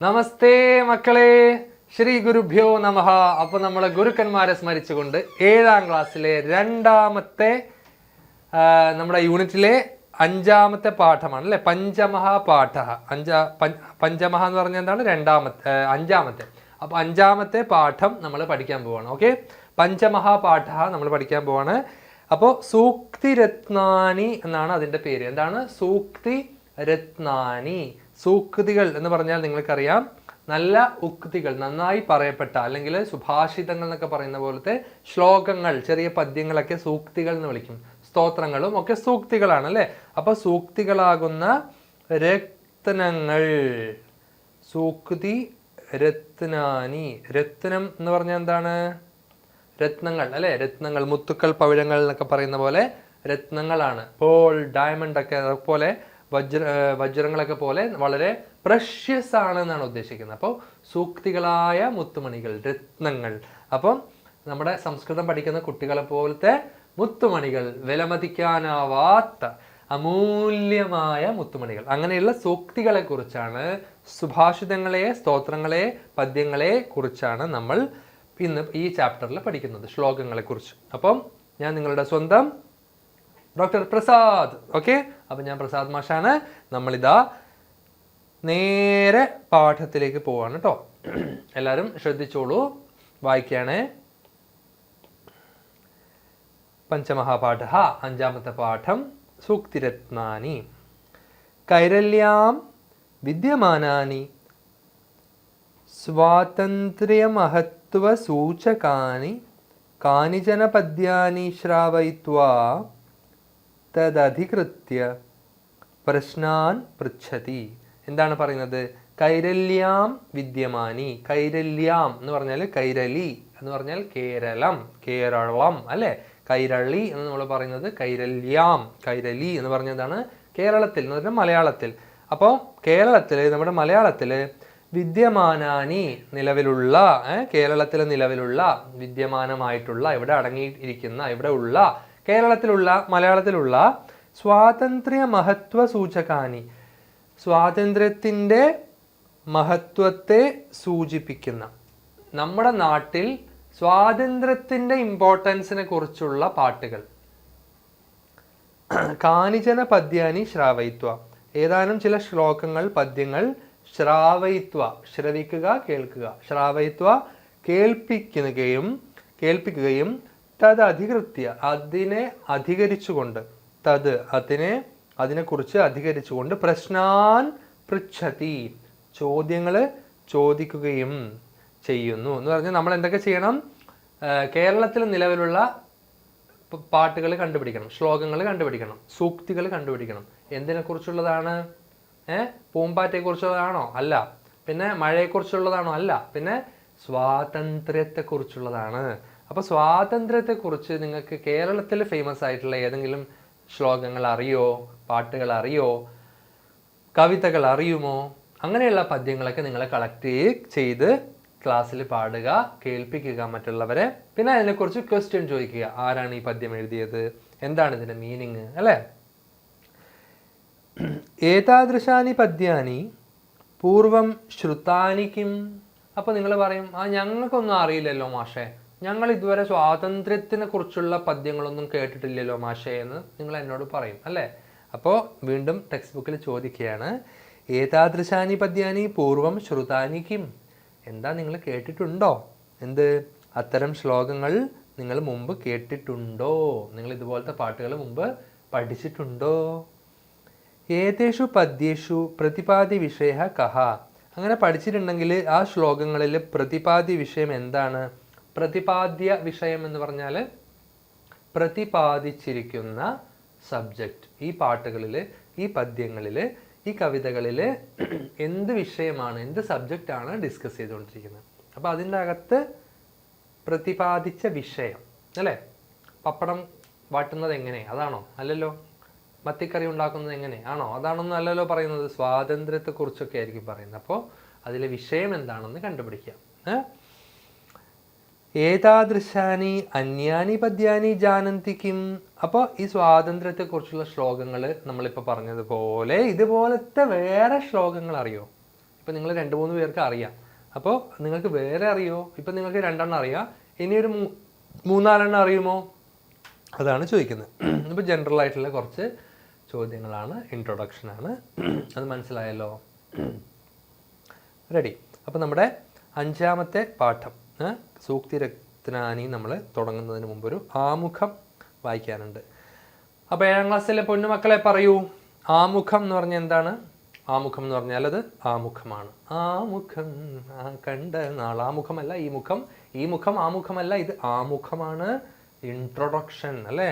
നമസ്തേ മക്കളെ, ശ്രീ ഗുരുഭ്യോ നമഃ. അപ്പൊ നമ്മളെ ഗുരുക്കന്മാരെ സ്മരിച്ചുകൊണ്ട് 7ാം ക്ലാസ്സിലെ രണ്ടാമത്തെ നമ്മുടെ യൂണിറ്റിലെ 5ാമത്തെ പാഠമാണ് അല്ലെ, പഞ്ചമഹാപാഠ. പഞ്ചമഹ എന്ന് പറഞ്ഞാൽ എന്താണ്? അഞ്ചാമത്തെ. അപ്പൊ 5ാമത്തെ പാഠം നമ്മൾ പഠിക്കാൻ പോവാണ്. ഓക്കെ, പഞ്ചമഹാപാഠ നമ്മൾ പഠിക്കാൻ പോവാണ്. അപ്പോൾ സൂക്തി രത്നാനി എന്നാണ് അതിന്റെ പേര്. എന്താണ്? സൂക്തി രത്നാനി. സൂക്തികൾ എന്ന് പറഞ്ഞാൽ നിങ്ങൾക്കറിയാം, നല്ല ഉക്തികൾ, നന്നായി പറയപ്പെട്ട അല്ലെങ്കിൽ സുഭാഷിതങ്ങൾ എന്നൊക്കെ പറയുന്ന പോലത്തെ ശ്ലോകങ്ങൾ, ചെറിയ പദ്യങ്ങളൊക്കെ സൂക്തികൾ എന്ന് വിളിക്കും. സ്തോത്രങ്ങളും ഒക്കെ സൂക്തികളാണ് അല്ലെ. അപ്പൊ സൂക്തികളാകുന്ന രത്നങ്ങൾ, സൂക്തി രത്നാനി. രത്നം എന്ന് പറഞ്ഞാൽ എന്താണ്? രത്നങ്ങൾ അല്ലെ. രത്നങ്ങൾ, മുത്തുക്കൾ, പവിഴങ്ങൾ എന്നൊക്കെ പറയുന്ന പോലെ രത്നങ്ങളാണ്. പോൾ, ഡയമണ്ട് ഒക്കെ പോലെ, വജ്രങ്ങളൊക്കെ പോലെ വളരെ പ്രഷ്യസ് ആണ് എന്നാണ് ഉദ്ദേശിക്കുന്നത്. അപ്പോൾ സൂക്തികളായ മുത്തുമണികൾ, രത്നങ്ങൾ. അപ്പം നമ്മുടെ സംസ്കൃതം പഠിക്കുന്ന കുട്ടികളെ പോലത്തെ മുത്തുമണികൾ, വിലമതിക്കാനാവാത്ത അമൂല്യമായ മുത്തുമണികൾ, അങ്ങനെയുള്ള സൂക്തികളെ കുറിച്ചാണ്, സുഭാഷിതങ്ങളെ, സ്തോത്രങ്ങളെ, പദ്യങ്ങളെ കുറിച്ചാണ് നമ്മൾ ഇന്ന് ഈ ചാപ്റ്ററിൽ പഠിക്കുന്നത്, ശ്ലോകങ്ങളെ കുറിച്ച്. അപ്പം ഞാൻ നിങ്ങളുടെ സ്വന്തം ഡോക്ടർ പ്രസാദ്. ഓക്കെ, അപ്പം ഞാൻ പ്രസാദ് മാഷാണ്. നമ്മളിതാ നേരെ പാഠത്തിലേക്ക് പോവാണ് കേട്ടോ. എല്ലാവരും ശ്രദ്ധിച്ചോളൂ, വായിക്കാണ്. പഞ്ചമഹാപാഠ, 5ാമത്തെ പാഠം. സൂക്തിരത്നാനി. കൈരല്യാം വിദ്യമാനാനി സ്വാതന്ത്ര്യമഹത്വസൂചകാനി കാനിചന പദ്യാനി ശ്രാവയിത്വാ തദധികൃത്യ പ്രശ്നാൻ പൃച്ഛതി. എന്താണ് പറയുന്നത്? കൈരല്യാം വിദ്യമാനി. കൈരല്യാം എന്ന് പറഞ്ഞാൽ കൈരളി എന്ന് പറഞ്ഞാൽ കേരളം, കേരളം അല്ലെ. കൈരളി എന്ന് നമ്മൾ പറയുന്നത് കൈരല്യാം. കൈരളി എന്ന് പറഞ്ഞതാണ് കേരളത്തിൽ എന്ന് പറഞ്ഞാൽ മലയാളത്തിൽ. അപ്പോൾ കേരളത്തിൽ, നമ്മുടെ മലയാളത്തിൽ വിദ്യമാനാനി, നിലവിലുള്ള, കേരളത്തിൽ നിലവിലുള്ള, വിദ്യമാനമായിട്ടുള്ള, ഇവിടെ അടങ്ങിയിരിക്കുന്ന, ഇവിടെ ഉള്ള, കേരളത്തിലുള്ള, മലയാളത്തിലുള്ള സ്വാതന്ത്ര്യ മഹത്വ സൂചകാനി, സ്വാതന്ത്ര്യത്തിൻ്റെ മഹത്വത്തെ സൂചിപ്പിക്കുന്ന, നമ്മുടെ നാട്ടിൽ സ്വാതന്ത്ര്യത്തിൻ്റെ ഇമ്പോർട്ടൻസിനെ കുറിച്ചുള്ള പാട്ടുകൾ. കാനിചന പദ്യാനി ശ്രാവയിത്വ. ഏതാനും ചില ശ്ലോകങ്ങൾ, പദ്യങ്ങൾ. ശ്രാവയിത്വ, ശ്രവിക്കുക, കേൾക്കുക. ശ്രാവയിത്വ, കേൾപ്പിക്കുകയും തത് അധികൃത്യ, അതിനെ അധികരിച്ചുകൊണ്ട്, തത് അതിനെക്കുറിച്ച് അധികരിച്ചുകൊണ്ട്, പ്രശ്നാൻ പൃച്ഛതി, ചോദ്യങ്ങൾ ചോദിക്കുകയും ചെയ്യുന്നു എന്ന് പറഞ്ഞാൽ നമ്മൾ എന്തൊക്കെ ചെയ്യണം? കേരളത്തിൽ നിലവിലുള്ള പാട്ടുകൾ കണ്ടുപിടിക്കണം, ശ്ലോകങ്ങൾ കണ്ടുപിടിക്കണം, സൂക്തികൾ കണ്ടുപിടിക്കണം. എന്തിനെക്കുറിച്ചുള്ളതാണ്? പൂമ്പാറ്റയെക്കുറിച്ചുള്ളതാണോ? അല്ല. പിന്നെ മഴയെക്കുറിച്ചുള്ളതാണോ? അല്ല. പിന്നെ സ്വാതന്ത്ര്യത്തെക്കുറിച്ചുള്ളതാണ്. അപ്പോൾ സ്വാതന്ത്ര്യത്തെക്കുറിച്ച് നിങ്ങൾക്ക് കേരളത്തിൽ ഫേമസ് ആയിട്ടുള്ള ഏതെങ്കിലും ശ്ലോകങ്ങൾ അറിയോ? പാട്ടുകൾ അറിയോ? കവിതകൾ അറിയുമോ? അങ്ങനെയുള്ള പദ്യങ്ങളൊക്കെ നിങ്ങൾ കളക്ട് ചെയ്ത് ക്ലാസ്സിൽ പാടുക, കേൾപ്പിക്കുക മറ്റുള്ളവരെ. പിന്നെ അതിനെക്കുറിച്ച് ക്വസ്റ്റ്യൻ ചോദിക്കുക. ആരാണ് ഈ പദ്യം എഴുതിയത്? എന്താണ് ഇതിൻ്റെ മീനിങ് അല്ലേ? ഏതാദൃശാനി പദ്യാനി പൂർവം ശ്രുതാനി കിം. അപ്പോൾ നിങ്ങൾ പറയും, ഞങ്ങൾക്കൊന്നും അറിയില്ലല്ലോ മാഷേ, ഞങ്ങൾ ഇതുവരെ സ്വാതന്ത്ര്യത്തിനെ കുറിച്ചുള്ള പദ്യങ്ങളൊന്നും കേട്ടിട്ടില്ലല്ലോ മാഷേ എന്ന് നിങ്ങൾ എന്നോട് പറയും അല്ലേ. അപ്പോൾ വീണ്ടും ടെക്സ്റ്റ് ബുക്കിൽ ചോദിക്കുകയാണ്, ഏതാദൃശാനി പദ്യാനി പൂർവം ശ്രുതാനി കിം. എന്താ നിങ്ങൾ കേട്ടിട്ടുണ്ടോ? എന്ത്? അത്തരം ശ്ലോകങ്ങൾ നിങ്ങൾ മുമ്പ് കേട്ടിട്ടുണ്ടോ? നിങ്ങൾ ഇതുപോലത്തെ പാട്ടുകൾ മുമ്പ് പഠിച്ചിട്ടുണ്ടോ? ഏതേഷു പദ്യേഷു പ്രതിപാദ്യ വിഷയ കഹ. അങ്ങനെ പഠിച്ചിട്ടുണ്ടെങ്കിൽ ആ ശ്ലോകങ്ങളിൽ പ്രതിപാദ്യ വിഷയം എന്താണ്? പ്രതിപാദ്യ വിഷയം എന്ന് പറഞ്ഞാൽ പ്രതിപാദിച്ചിരിക്കുന്ന സബ്ജക്റ്റ്. ഈ പാട്ടുകളിൽ, ഈ പദ്യങ്ങളിൽ, ഈ കവിതകളിൽ എന്ത് വിഷയമാണ്, എന്ത് സബ്ജക്റ്റാണ് ഡിസ്കസ് ചെയ്തുകൊണ്ടിരിക്കുന്നത്? അപ്പോൾ അതിൻ്റെ അകത്ത് പ്രതിപാദിച്ച വിഷയം അല്ലേ. പപ്പടം വാട്ടുന്നത് എങ്ങനെ? അതാണോ? അല്ലല്ലോ. മത്തിക്കറി ഉണ്ടാക്കുന്നത് എങ്ങനെ? ആണോ? അതാണൊന്നും അല്ലല്ലോ പറയുന്നത്. സ്വാതന്ത്ര്യത്തെക്കുറിച്ചൊക്കെ ആയിരിക്കും പറയുന്നത്. അപ്പോൾ അതിലെ വിഷയം എന്താണെന്ന് കണ്ടുപിടിക്കാം. ഏതാദൃശാനി അന്യാനി പദ്യാനി ജാനന്തി കിം. അപ്പോൾ ഈ സ്വാതന്ത്ര്യത്തെക്കുറിച്ചുള്ള ശ്ലോകങ്ങൾ നമ്മളിപ്പോൾ പറഞ്ഞതുപോലെ ഇതുപോലത്തെ വേറെ ശ്ലോകങ്ങൾ അറിയോ? ഇപ്പം നിങ്ങൾ 2-3 പേർക്ക് അറിയാം. അപ്പോൾ നിങ്ങൾക്ക് വേറെ അറിയുമോ? ഇപ്പം നിങ്ങൾക്ക് 2 എണ്ണം അറിയാം, ഇനി ഒരു 3-4 എണ്ണം അറിയുമോ? അതാണ് ചോദിക്കുന്നത്. ഇപ്പോൾ ജനറൽ ആയിട്ടുള്ള കുറച്ച് ചോദ്യങ്ങളാണ്, ഇൻട്രൊഡക്ഷനാണ്. അത് മനസ്സിലായല്ലോ? റെഡി. അപ്പോൾ നമ്മുടെ 5ാമത്തെ പാഠം സൂക്തിരത്നാനി നമ്മൾ തുടങ്ങുന്നതിന് മുമ്പൊരു ആമുഖം വായിക്കാനുണ്ട്. അപ്പോൾ 7ാം ക്ലാസ്സിലെ പൊന്നുമക്കളെ പറയൂ, ആമുഖം എന്ന് പറഞ്ഞാൽ എന്താണ്? ആമുഖം എന്ന് പറഞ്ഞാൽ അത് ആമുഖമാണ്. ആമുഖം കണ്ട നാൾ. ആമുഖമല്ല ഈ മുഖം, ഈ മുഖം ആമുഖമല്ല, ഇത് ആമുഖമാണ്. ഇൻട്രൊഡക്ഷൻ അല്ലേ?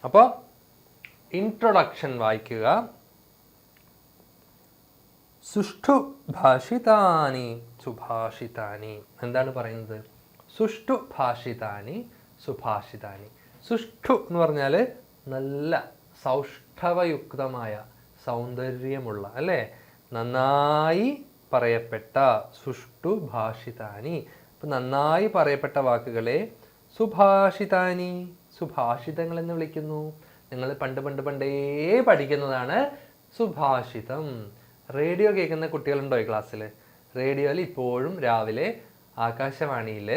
അപ്പോൾ ഇൻട്രൊഡക്ഷൻ വായിക്കുക. സുഷ്ഠു ഭാഷിതാനി സുഭാഷിതാനി. എന്താണ് പറയുന്നത്? സുഷ്ഠു ഭാഷിതാനി സുഭാഷിതാനി. സുഷ്ഠു എന്ന് പറഞ്ഞാൽ നല്ല സൗഷ്ഠവയുക്തമായ, സൗന്ദര്യമുള്ള അല്ലേ, നന്നായി പറയപ്പെട്ട. സുഷ്ഠു ഭാഷിതാനി. അപ്പം നന്നായി പറയപ്പെട്ട വാക്കുകളെ സുഭാഷിതാനി, സുഭാഷിതങ്ങൾ എന്ന് വിളിക്കുന്നു. നിങ്ങൾ പണ്ടേ പഠിക്കുന്നതാണ് സുഭാഷിതം. റേഡിയോ കേൾക്കുന്ന കുട്ടികളുണ്ടോ ഈ ക്ലാസ്സിൽ? റേഡിയോയിൽ ഇപ്പോഴും രാവിലെ ആകാശവാണിയിൽ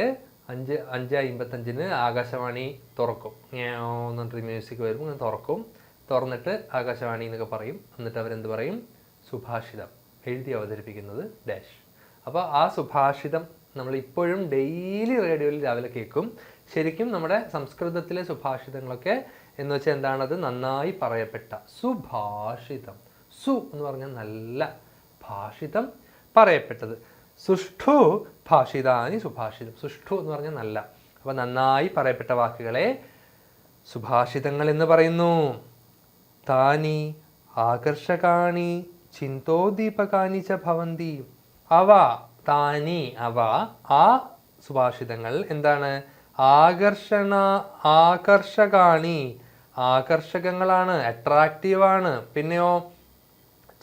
5:55 ആകാശവാണി തുറക്കും. എന്നിട്ട് മ്യൂസിക് വരുമ്പോൾ ഇങ്ങനെ തുറന്നിട്ട് ആകാശവാണി എന്നൊക്കെ പറയും. എന്നിട്ട് അവരെന്ത് പറയും? സുഭാഷിതം എഴുതി അവതരിപ്പിക്കുന്നത് ഡാഷ്. അപ്പോൾ ആ സുഭാഷിതം നമ്മൾ ഇപ്പോഴും ഡെയിലി റേഡിയോയിൽ രാവിലെ കേൾക്കും. ശരിക്കും നമ്മുടെ സംസ്കൃതത്തിലെ സുഭാഷിതങ്ങളൊക്കെ എന്ന് വെച്ചാൽ എന്താണത്? നന്നായി പറയപ്പെട്ട സുഭാഷിതം. സു എന്ന് പറഞ്ഞാൽ നല്ല, ഭാഷിതം പറയപ്പെട്ടത്. സുഷ്ഠു ഭാഷിതാനി സുഭാഷിതം. സുഷ്ഠു എന്ന് പറഞ്ഞാൽ നല്ല. അപ്പോൾ നന്നായി പറയപ്പെട്ട വാക്കുകളെ സുഭാഷിതങ്ങൾ എന്ന് പറയുന്നു. താനി ആകർഷകാണി ചിന്തോദ്ദീപകാനി ച ഭവന്തി. അവ, താനി അവ, ആ സുഭാഷിതങ്ങൾ എന്താണ്? ആകർഷകാണി, ആകർഷകങ്ങളാണ്, അട്രാക്റ്റീവാണ്. പിന്നെയോ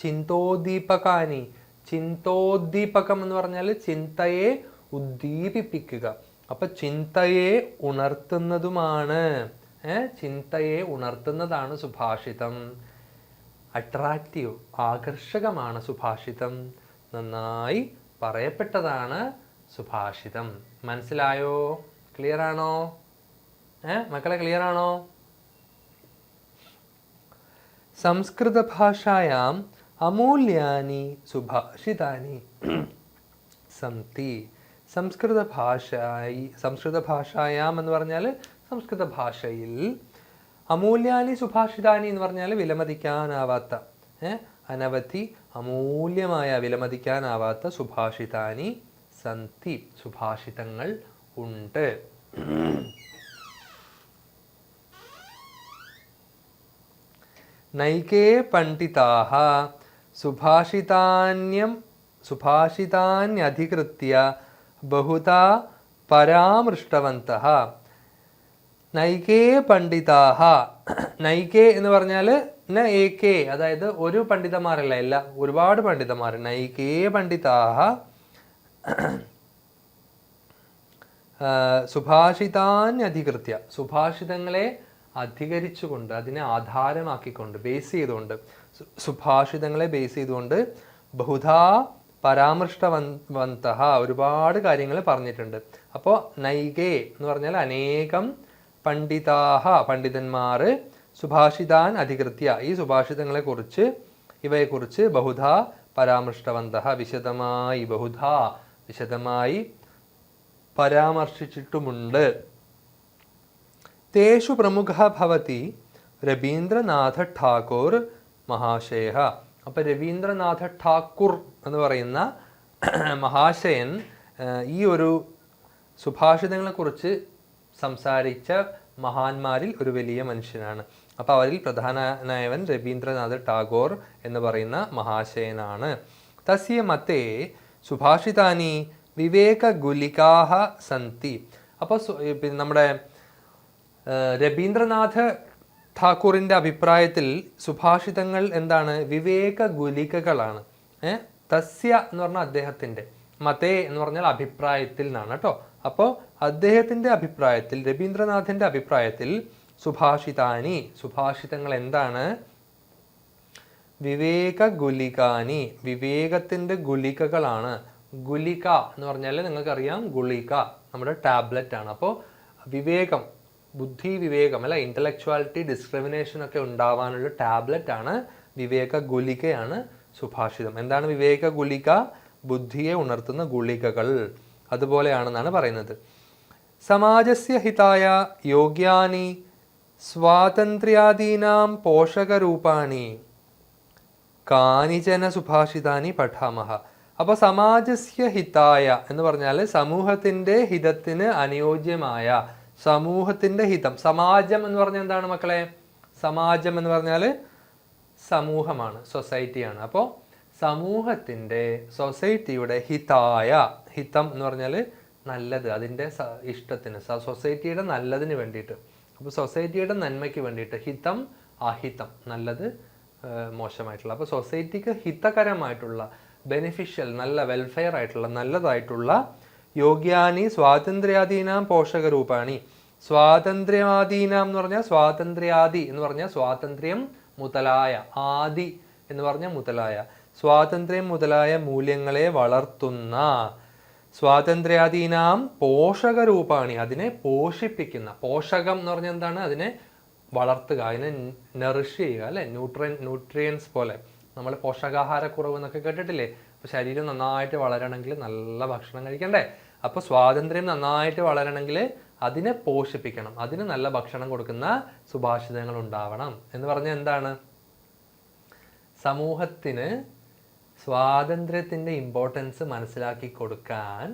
ചിന്തോദ്ദീപകാനി. ചിന്തോദ്ദീപകം എന്ന് പറഞ്ഞാൽ ചിന്തയെ ഉദ്ദീപിപ്പിക്കുക. അപ്പൊ ചിന്തയെ ഉണർത്തുന്നതുമാണ്. ചിന്തയെ ഉണർത്തുന്നതാണ് സുഭാഷിതം. അട്രാക്റ്റീവ്, ആകർഷകമാണ് സുഭാഷിതം. നന്നായി പറയപ്പെട്ടതാണ് സുഭാഷിതം. മനസ്സിലായോ? ക്ലിയർ ആണോ? മക്കളെ ക്ലിയർ ആണോ? സംസ്കൃത ഭാഷായാം അമൂല്യാനി സുഭാഷിതാനി സന്തി. സംസ്കൃത ഭാഷായാം എന്ന് പറഞ്ഞാൽ സംസ്കൃത ഭാഷയിൽ, അമൂല്യാനി സുഭാഷിതാനി എന്ന് പറഞ്ഞാൽ വിലമതിക്കാനാവാത്ത, അനവധി അമൂല്യമായ വിലമതിക്കാനാവാത്ത സുഭാഷിതാനി സന്തി, സുഭാഷിതങ്ങൾ ഉണ്ട്. നൈകേ പണ്ഡിതാഃ സുഭാഷിതാന്യധികൃത്യ ബഹുധാ പരാമൃഷ്ടവന്തഃ. നൈകേ പണ്ഡിതാഃ. നൈകേ എന്ന് പറഞ്ഞാൽ ന ഏകേ, അതായത് ഒരു പണ്ഡിതന്മാരല്ല, എല്ലാ ഒരുപാട് പണ്ഡിതന്മാർ. നൈകേ പണ്ഡിതാഃ സുഭാഷിതാന്യധികൃത്യ. സുഭാഷിതങ്ങളെ അധികരിച്ചുകൊണ്ട്, അതിനെ ആധാരമാക്കിക്കൊണ്ട്, ബേസ് ചെയ്തുകൊണ്ട്, സുഭാഷിതങ്ങളെ ബേസ് ചെയ്തുകൊണ്ട് ബഹുധാ പരാമൃഷ്ടവന്തഃ, ഒരുപാട് കാര്യങ്ങൾ പറഞ്ഞിട്ടുണ്ട്. അപ്പോൾ നൈകേ എന്ന് പറഞ്ഞാൽ അനേകം, പണ്ഡിതാഹ പണ്ഡിതന്മാർ, സുഭാഷിതാൻ അധികൃത്യ ഈ സുഭാഷിതങ്ങളെക്കുറിച്ച്, ഇവയെക്കുറിച്ച് ബഹുധാ പരാമൃഷ്ടവന്തഃ വിശദമായി, ബഹുധാ വിശദമായി പരാമർശിച്ചിട്ടുമുണ്ട്. തേഷു പ്രമുഖ ഭവതി രവീന്ദ്രനാഥ ഠാക്കൂർ മഹാശയ. അപ്പം രവീന്ദ്രനാഥ ഠാക്കൂർ എന്ന് പറയുന്ന മഹാശയൻ ഈ ഒരു സുഭാഷിതങ്ങളെക്കുറിച്ച് സംസാരിച്ച മഹാന്മാരിൽ ഒരു വലിയ മനുഷ്യനാണ്. അപ്പോൾ അവരിൽ പ്രധാനനായവൻ രവീന്ദ്രനാഥ ടാഗോർ എന്ന് പറയുന്ന മഹാശയനാണ്. തസ്യ മതേ സുഭാഷിതാനി വിവേകഗുലികാഹ സന്തി. അപ്പോൾ നമ്മുടെ രവീന്ദ്രനാഥ ഠാക്കൂറിൻ്റെ അഭിപ്രായത്തിൽ സുഭാഷിതങ്ങൾ എന്താണ്? വിവേകഗുലികകളാണ്. തസ്യ എന്ന് പറഞ്ഞാൽ അദ്ദേഹത്തിൻ്റെ, മതേ എന്ന് പറഞ്ഞാൽ അഭിപ്രായത്തിൽ എന്നാണ് കേട്ടോ. അപ്പോൾ അദ്ദേഹത്തിൻ്റെ അഭിപ്രായത്തിൽ, രവീന്ദ്രനാഥിൻ്റെ അഭിപ്രായത്തിൽ സുഭാഷിതാനി സുഭാഷിതങ്ങൾ എന്താണ്? വിവേക ഗുലികാനി, വിവേകത്തിൻ്റെ ഗുളികകളാണ്. ഗുലിക എന്ന് പറഞ്ഞാൽ നിങ്ങൾക്കറിയാം, ഗുളിക നമ്മുടെ ടാബ്ലറ്റ് ആണ്. അപ്പോൾ വിവേകം, ബുദ്ധി വിവേകം അല്ല, ഇൻ്റലക്ച്വാലിറ്റി ഡിസ്ക്രിമിനേഷൻ ഒക്കെ ഉണ്ടാവാനുള്ള ടാബ്ലറ്റ് ആണ് വിവേക ഗുലികയാണ് സുഭാഷിതം. എന്താണ് വിവേക ഗുലിക? ബുദ്ധിയെ ഉണർത്തുന്ന ഗുളികകൾ. അതുപോലെയാണെന്നാണ് പറയുന്നത്. സമാജസ്യ ഹിതായ യോഗ്യാനി സ്വാതന്ത്ര്യാദീനാം പോഷകരൂപാണി കാനിചന സുഭാഷിതാനി പഠാമഹ. അപ്പോൾ സമാജസ്യ ഹിതായ എന്ന് പറഞ്ഞാൽ സമൂഹത്തിൻ്റെ ഹിതത്തിന് അനുയോജ്യമായ, സമൂഹത്തിൻ്റെ ഹിതം. സമാജം എന്ന് പറഞ്ഞാൽ എന്താണ് മക്കളെ? സമാജം എന്ന് പറഞ്ഞാൽ സമൂഹമാണ്, സൊസൈറ്റിയാണ്. അപ്പോൾ സമൂഹത്തിൻ്റെ, സൊസൈറ്റിയുടെ ഹിതായ, ഹിതം എന്ന് പറഞ്ഞാൽ നല്ലത്, അതിൻ്റെ ഇഷ്ടത്തിന്, സൊസൈറ്റിയുടെ നല്ലതിന് വേണ്ടിയിട്ട്. അപ്പോൾ സൊസൈറ്റിയുടെ നന്മയ്ക്ക് വേണ്ടിയിട്ട്. ഹിതം അഹിതം, നല്ലത് മോശമായിട്ടുള്ള. അപ്പോൾ സൊസൈറ്റിക്ക് ഹിതകരമായിട്ടുള്ള, ബെനിഫിഷ്യൽ, നല്ല വെൽഫെയർ ആയിട്ടുള്ള, നല്ലതായിട്ടുള്ള യോഗ്യാനി സ്വാതന്ത്ര്യാദീനാം പോഷകരൂപാണി. സ്വാതന്ത്ര്യാദീനാം എന്ന് പറഞ്ഞാൽ, സ്വാതന്ത്ര്യാദി എന്ന് പറഞ്ഞാൽ സ്വാതന്ത്ര്യം മുതലായ, ആദി എന്ന് പറഞ്ഞാൽ മുതലായ, സ്വാതന്ത്ര്യം മുതലായ മൂല്യങ്ങളെ വളർത്തുന്ന, സ്വാതന്ത്ര്യാദീനാം പോഷകരൂപാണി, അതിനെ പോഷിപ്പിക്കുന്ന. പോഷകം എന്ന് പറഞ്ഞാൽ എന്താണ്? അതിനെ വളർത്തുക, അതിനെ നറിഷ് ചെയ്യുക അല്ലെ, ന്യൂട്രിയൻസ് പോലെ. നമ്മൾ പോഷകാഹാരക്കുറവ് എന്നൊക്കെ കേട്ടിട്ടില്ലേ? അപ്പോൾ ശരീരം നന്നായിട്ട് വളരണമെങ്കിൽ നല്ല ഭക്ഷണം കഴിക്കണ്ടേ? അപ്പോൾ സ്വാതന്ത്ര്യം നന്നായിട്ട് വളരണമെങ്കിൽ അതിനെ പോഷിപ്പിക്കണം, അതിന് നല്ല ഭക്ഷണം കൊടുക്കുന്ന സുഭാഷിതങ്ങൾ ഉണ്ടാവണം. എന്ന് പറഞ്ഞാൽ എന്താണ്? സമൂഹത്തിന് സ്വാതന്ത്ര്യത്തിൻ്റെ ഇമ്പോർട്ടൻസ് മനസ്സിലാക്കി കൊടുക്കാൻ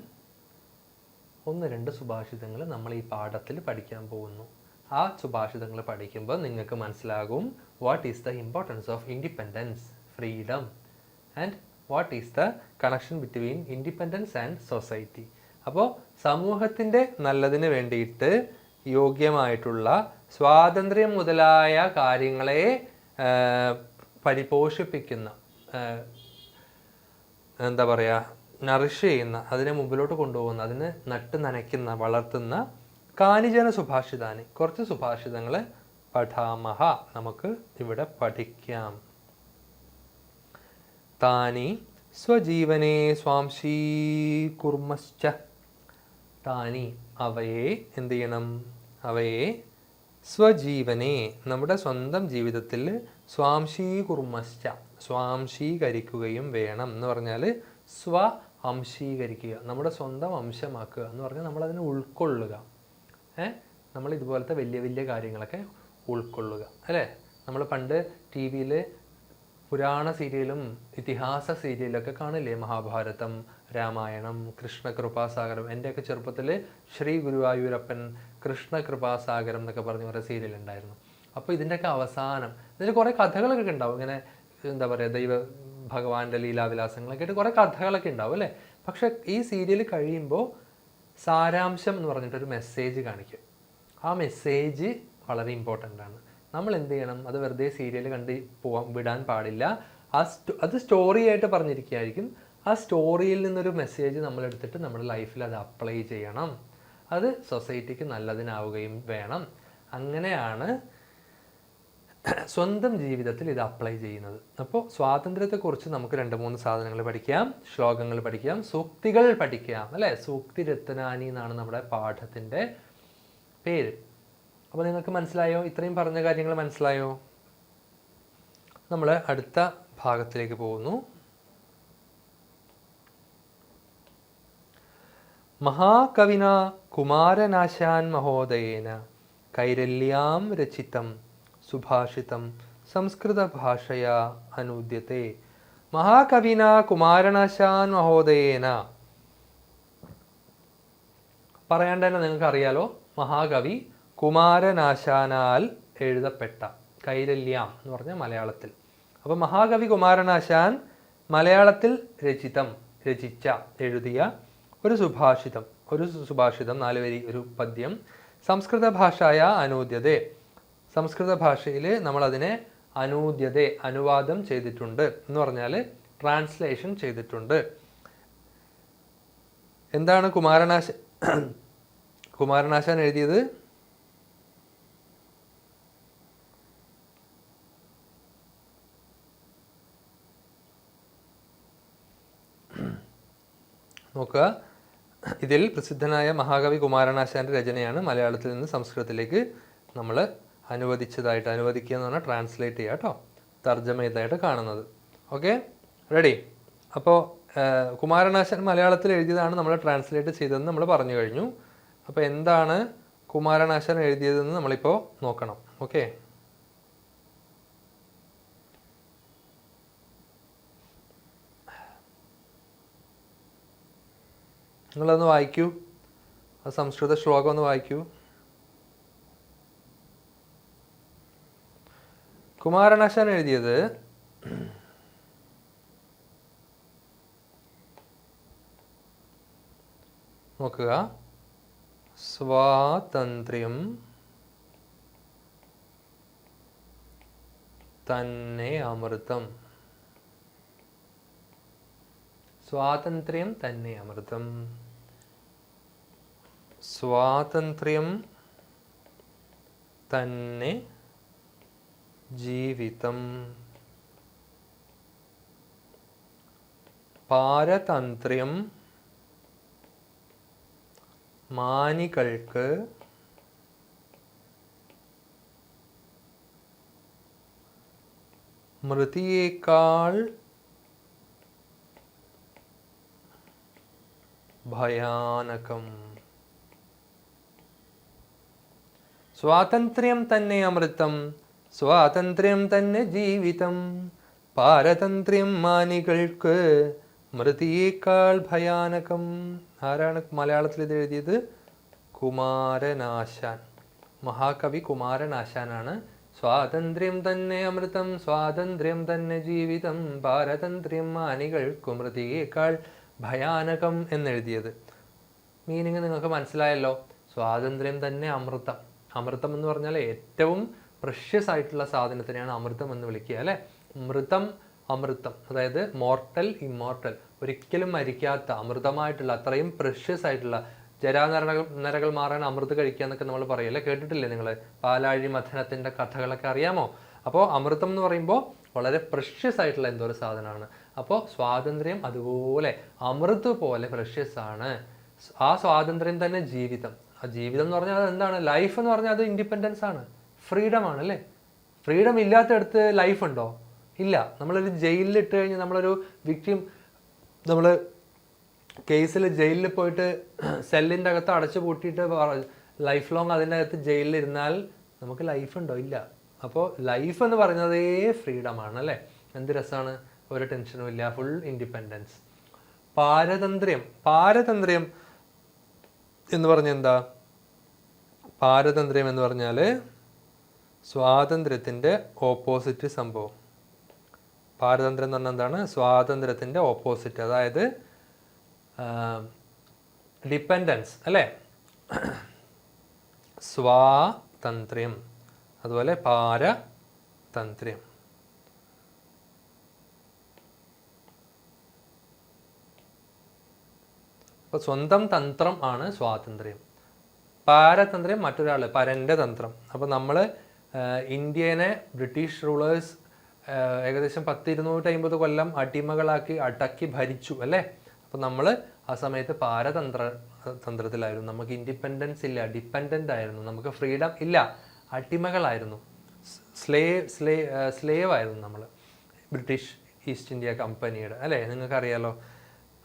1-2 സുഭാഷിതങ്ങൾ നമ്മൾ ഈ പാഠത്തിൽ പഠിക്കാൻ പോകുന്നു. ആ സുഭാഷിതങ്ങൾ പഠിക്കുമ്പോൾ നിങ്ങൾക്ക് മനസ്സിലാകും what is the importance of independence, freedom, and what is the connection between independence and society. അപ്പോൾ സമൂഹത്തിൻ്റെ നല്ലതിന് വേണ്ടിയിട്ട് യോഗ്യമായിട്ടുള്ള സ്വാതന്ത്ര്യം മുതലായ കാര്യങ്ങളെ പരിപോഷിപ്പിക്കുന്ന, എന്താ പറയുക, നറിഷ് ചെയ്യുന്ന, അതിനെ മുമ്പിലോട്ട് കൊണ്ടുപോകുന്ന, അതിന് നട്ട് നനയ്ക്കുന്ന, വളർത്തുന്ന കാനിജന സുഭാഷിതാനി, കുറച്ച് സുഭാഷിതങ്ങൾ പഠാമഹ, നമുക്ക് ഇവിടെ പഠിക്കാം. താനി സ്വജീവനെ സ്വാംശീകുർമശ്ച. താനി അവയെ എന്ത് ചെയ്യണം? അവയെ സ്വജീവനെ നമ്മുടെ സ്വന്തം ജീവിതത്തിൽ സ്വാംശീകുർമശ്ച സ്വാംശീകരിക്കുകയും വേണം. എന്ന് പറഞ്ഞാൽ സ്വ അംശീകരിക്കുക, നമ്മുടെ സ്വന്തം അംശമാക്കുക എന്ന് പറഞ്ഞാൽ നമ്മളതിനെ ഉൾക്കൊള്ളുക. നമ്മൾ ഇതുപോലത്തെ വലിയ വലിയ കാര്യങ്ങളൊക്കെ ഉൾക്കൊള്ളുക അല്ലേ? നമ്മൾ പണ്ട് ടി വിയിൽ പുരാണ സീരിയലും ഇതിഹാസ സീരിയലൊക്കെ കാണില്ലേ? മഹാഭാരതം, രാമായണം, കൃഷ്ണകൃപാസാഗരം. എൻ്റെയൊക്കെ ചെറുപ്പത്തിൽ ശ്രീ ഗുരുവായൂരപ്പൻ, കൃഷ്ണകൃപാസാഗരം എന്നൊക്കെ പറഞ്ഞ കുറേ സീരിയൽ ഉണ്ടായിരുന്നു. അപ്പോൾ ഇതിൻ്റെയൊക്കെ അവസാനം ഇതിൽ കുറേ കഥകളൊക്കെ ഉണ്ടാവും. ഇങ്ങനെ എന്താ പറയുക, ദൈവ ഭഗവാന്റെ ലീലാവിലാസങ്ങളൊക്കെ ആയിട്ട് കുറേ കഥകളൊക്കെ ഉണ്ടാവും അല്ലേ? പക്ഷെ ഈ സീരിയൽ കഴിയുമ്പോൾ സാരാംശം എന്ന് പറഞ്ഞിട്ടൊരു മെസ്സേജ് കാണിക്കും. ആ മെസ്സേജ് വളരെ ഇമ്പോർട്ടൻ്റ് ആണ്. നമ്മൾ എന്ത് ചെയ്യണം? അത് വെറുതെ സീരിയൽ കണ്ട് വിടാൻ പാടില്ല. അത് സ്റ്റോറി ആയിട്ട് പറഞ്ഞിരിക്കുകയായിരിക്കും. ആ സ്റ്റോറിയിൽ നിന്നൊരു മെസ്സേജ് നമ്മൾ എടുത്തിട്ട് നമ്മുടെ ലൈഫിൽ അത് അപ്ലൈ ചെയ്യണം. അത് സൊസൈറ്റിക്ക് നല്ലതിനാവുകയും വേണം. അങ്ങനെയാണ് സ്വന്തം ജീവിതത്തിൽ ഇത് അപ്ലൈ ചെയ്യുന്നത്. അപ്പോൾ സ്വാതന്ത്ര്യത്തെക്കുറിച്ച് നമുക്ക് 2-3 സാധനങ്ങൾ പഠിക്കാം, ശ്ലോകങ്ങൾ പഠിക്കാം, സൂക്തികൾ പഠിക്കാം അല്ലേ? സൂക്തി രത്നാനി എന്നാണ് നമ്മുടെ പാഠത്തിൻ്റെ പേര്. അപ്പോൾ നിങ്ങൾക്ക് മനസ്സിലായോ? ഇത്രയും പറഞ്ഞ കാര്യങ്ങൾ മനസ്സിലായോ? നമ്മൾ അടുത്ത ഭാഗത്തിലേക്ക് പോകുന്നു. മഹാകവിന കുമാരനാശാൻ മഹോദയേന കൈരല്യാം രചിതം സുഭാഷിതം സംസ്കൃത ഭാഷയാ അനൂദ്യത്തെ. മഹാകവിന കുമാരനാശാൻ മഹോദയേന, പറയാണ്ട് തന്നെ നിങ്ങൾക്ക് അറിയാലോ, മഹാകവി കുമാരനാശാനാൽ എഴുതപ്പെട്ട, കൈരല്യാം എന്ന് പറഞ്ഞാൽ മലയാളത്തിൽ. അപ്പോൾ മഹാകവി കുമാരനാശാൻ മലയാളത്തിൽ രചിച്ച എഴുതിയ ഒരു സുഭാഷിതം 4 വരി ഒരു പദ്യം. സംസ്കൃത ഭാഷായ അനൂദ്യതേ, സംസ്കൃത ഭാഷയിൽ നമ്മളതിനെ അനൂദ്യതേ അനുവാദം ചെയ്തിട്ടുണ്ട് എന്ന് പറഞ്ഞാൽ ട്രാൻസ്ലേഷൻ ചെയ്തിട്ടുണ്ട്. എന്താണ് കുമാരനാശാൻ എഴുതിയത്? നോക്കുക, ഇതിൽ പ്രസിദ്ധനായ മഹാകവി കുമാരനാശാൻ്റെ രചനയാണ് മലയാളത്തിൽ നിന്ന് സംസ്കൃതത്തിലേക്ക് നമ്മൾ അനുവദിക്കുക എന്ന് പറഞ്ഞാൽ ട്രാൻസ്ലേറ്റ് ചെയ്യുക കേട്ടോ, തർജ്ജമ ചെയ്തതായിട്ട് കാണുന്നത്. Okay, ready? അപ്പോൾ കുമാരനാശാൻ മലയാളത്തിൽ എഴുതിയതാണ് നമ്മൾ ട്രാൻസ്ലേറ്റ് ചെയ്തതെന്ന് നമ്മൾ പറഞ്ഞു കഴിഞ്ഞു. അപ്പോൾ എന്താണ് കുമാരനാശാൻ എഴുതിയതെന്ന് നമ്മളിപ്പോൾ നോക്കണം. ഓക്കെ, നിങ്ങളൊന്ന് വായിക്കൂ, ആ സംസ്കൃത ശ്ലോകം ഒന്ന് വായിക്കൂ. കുമാരനാശാൻ എഴുതിയത് നോക്കുക, സ്വാതന്ത്ര്യം തന്നെ അമൃതം. സ്വാതന്ത്ര്യം തന്നെ അമൃതം. സ്വാതന്ത്ര്യം തന്നെ ജീവിതം. പാരതന്ത്ര്യം മാനികൾക്ക് മൃതിയേക്കാൾ ഭയാനകം. സ്വാതന്ത്ര്യം തന്നെ അമൃതം, സ്വാതന്ത്ര്യം തന്നെ ജീവിതം, പാരതന്ത്ര്യം മാനികൾക്ക് മൃതിയേക്കാൾ ഭയാനകം. ആരാണ് മലയാളത്തിൽ ഇത് എഴുതിയത്? കുമാരനാശാൻ, മഹാകവി കുമാരനാശാനാണ് സ്വാതന്ത്ര്യം തന്നെ അമൃതം, സ്വാതന്ത്ര്യം തന്നെ ജീവിതം, പാരതന്ത്ര്യം മാനികൾക്കു മൃതിയേക്കാൾ ഭയാനകം എന്നെഴുതിയത്. മീനിങ് നിങ്ങൾക്ക് മനസ്സിലായല്ലോ. സ്വാതന്ത്ര്യം തന്നെ അമൃതം. അമൃതം എന്ന് പറഞ്ഞാൽ ഏറ്റവും പ്രഷ്യസ് ആയിട്ടുള്ള സാധനത്തിനെയാണ് അമൃതം എന്ന് വിളിക്കുക, അല്ലേ? മൃതം, അമൃതം, അതായത് മോർട്ടൽ, ഇമ്മോർട്ടൽ, ഒരിക്കലും മരിക്കാത്ത അമൃതമായിട്ടുള്ള അത്രയും പ്രഷ്യസ് ആയിട്ടുള്ള, നരകൾ മാറാൻ അമൃത് കഴിക്കുക എന്നൊക്കെ നമ്മൾ പറയല്ലേ, കേട്ടിട്ടില്ലേ നിങ്ങൾ? പാലാഴി മഥനത്തിൻ്റെ കഥകളൊക്കെ അറിയാമോ? അപ്പോൾ അമൃതം എന്ന് പറയുമ്പോൾ വളരെ പ്രഷ്യസ് ആയിട്ടുള്ള എന്തോ ഒരു സാധനമാണ്. അപ്പോൾ സ്വാതന്ത്ര്യം അതുപോലെ അമൃത് പോലെ പ്രഷ്യസ് ആണ്. ആ സ്വാതന്ത്ര്യം തന്നെ ജീവിതം. ആ ജീവിതം എന്ന് പറഞ്ഞാൽ അത് എന്താണ്? ലൈഫ് എന്ന് പറഞ്ഞാൽ അത് ഇൻഡിപെൻഡൻസ് ആണ്, ഫ്രീഡം ആണ്, അല്ലേ? ഫ്രീഡം ഇല്ലാത്തടത്ത് ലൈഫ് ഉണ്ടോ? ഇല്ല. നമ്മളൊരു ജയിലിൽ ഇട്ട് കഴിഞ്ഞ് നമ്മളൊരു വിക്ടിം, നമ്മൾ കേസിൽ ജയിലിൽ പോയിട്ട് സെല്ലിൻ്റെ അകത്ത് അടച്ചു പൂട്ടിയിട്ട് ലൈഫ് ലോങ് അതിൻ്റെ അകത്ത് ജയിലിലിരുന്നാൽ നമുക്ക് ലൈഫ് ഉണ്ടോ? ഇല്ല. അപ്പോൾ ലൈഫ് എന്ന് പറയുന്നതേ ഫ്രീഡമാണ്, അല്ലേ? എന്ത് രസമാണ്, ഒരു ടെൻഷനും ഇല്ല, ഫുൾ ഇൻഡിപെൻഡൻസ്. പാരതന്ത്ര്യം, പാരതന്ത്ര്യം എന്ന് പറഞ്ഞാൽ എന്താ? പാരതന്ത്ര്യം എന്ന് പറഞ്ഞാൽ സ്വാതന്ത്ര്യത്തിൻ്റെ ഓപ്പോസിറ്റ് സംഭവം. പാരതന്ത്ര്യം എന്ന് പറഞ്ഞാൽ എന്താണ്? സ്വാതന്ത്ര്യത്തിൻ്റെ ഓപ്പോസിറ്റ്, അതായത് ഡിപ്പെൻഡൻസ്, അല്ലേ? സ്വാതന്ത്ര്യം, അതുപോലെ പാരതന്ത്ര്യം. അപ്പോൾ സ്വന്തം തന്ത്രം ആണ് സ്വാതന്ത്ര്യം. പാരതന്ത്ര്യം മറ്റൊരാൾ, പരൻ്റെ തന്ത്രം. അപ്പോൾ നമ്മൾ ഇന്ത്യനെ ബ്രിട്ടീഷ് റൂളേഴ്സ് ഏകദേശം 250 കൊല്ലം അടിമകളാക്കി അടക്കി ഭരിച്ചു, അല്ലേ? അപ്പോൾ നമ്മൾ ആ സമയത്ത് തന്ത്രത്തിലായിരുന്നു. നമുക്ക് ഇൻഡിപെൻഡൻസ് ഇല്ല, ഡിപ്പെൻഡൻ്റ് ആയിരുന്നു, നമുക്ക് ഫ്രീഡം ഇല്ല, അടിമകളായിരുന്നു, സ്ലേവ് ആയിരുന്നു നമ്മൾ, ബ്രിട്ടീഷ് ഈസ്റ്റ് ഇന്ത്യ കമ്പനിയുടെ, അല്ലേ? നിങ്ങൾക്കറിയാലോ.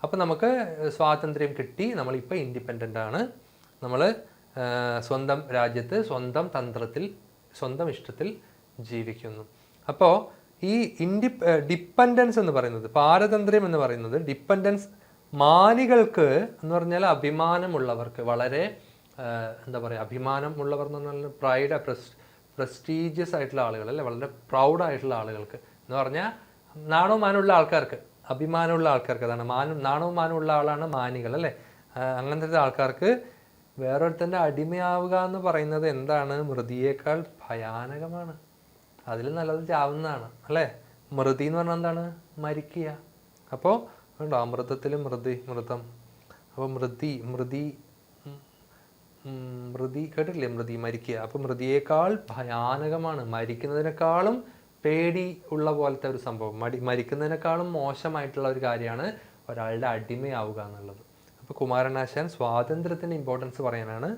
അപ്പോൾ നമുക്ക് സ്വാതന്ത്ര്യം കിട്ടി, നമ്മളിപ്പോൾ ഇൻഡിപെൻഡൻ്റ് ആണ്. നമ്മൾ സ്വന്തം രാജ്യത്ത് സ്വന്തം തന്ത്രത്തിൽ സ്വന്തം ഇഷ്ടത്തിൽ ജീവിക്കുന്നു. അപ്പോൾ ഈ ഡിപ്പെൻഡൻസ് എന്ന് പറയുന്നത്, പാരതന്ത്ര്യം എന്ന് പറയുന്നത്, ഡിപ്പെൻഡൻസ് മാനികൾക്ക് എന്ന് പറഞ്ഞാൽ അഭിമാനമുള്ളവർക്ക്, വളരെ എന്താ പറയുക, അഭിമാനമുള്ളവർ എന്ന് പറഞ്ഞാൽ പ്രൈഡ്, പ്രസ്റ്റീജിയസ് ആയിട്ടുള്ള ആളുകൾ, അല്ലേ? വളരെ പ്രൗഡ് ആയിട്ടുള്ള ആളുകൾക്ക് എന്ന് പറഞ്ഞാൽ നാണവും മാനമുള്ള ആൾക്കാർക്ക്, അഭിമാനമുള്ള ആൾക്കാർക്ക്, അതാണ് നാണവും മാനമുള്ള ആളാണ് മാനികൾ, അല്ലേ? അങ്ങനത്തെ ആൾക്കാർക്ക് വേറൊരുത്തൻ്റെ അടിമയാവുക എന്ന് പറയുന്നത് എന്താണ്? മൃതിയേക്കാൾ ഭയാനകമാണ്. അതിൽ നല്ലത് ചാവുന്നതാണ്, അല്ലേ? മൃതി എന്ന് പറഞ്ഞാൽ എന്താണ്? മരിക്കുക. അപ്പോൾ ഉണ്ടോ അമൃതത്തിൽ മൃതം. അപ്പോൾ മൃതി കേട്ടിട്ടില്ലേ? മൃതി, മരിക്കുക. അപ്പോൾ മൃതിയേക്കാൾ ഭയാനകമാണ്, മരിക്കുന്നതിനേക്കാളും പേടി ഉള്ള പോലത്തെ ഒരു സംഭവം, മരിക്കുന്നതിനേക്കാളും മോശമായിട്ടുള്ള ഒരു കാര്യമാണ് ഒരാളുടെ അടിമയാവുക എന്നുള്ളത്. അപ്പോൾ കുമാരനാശാൻ സ്വാതന്ത്ര്യത്തിൻ്റെ ഇമ്പോർട്ടൻസ് പറയാനാണ്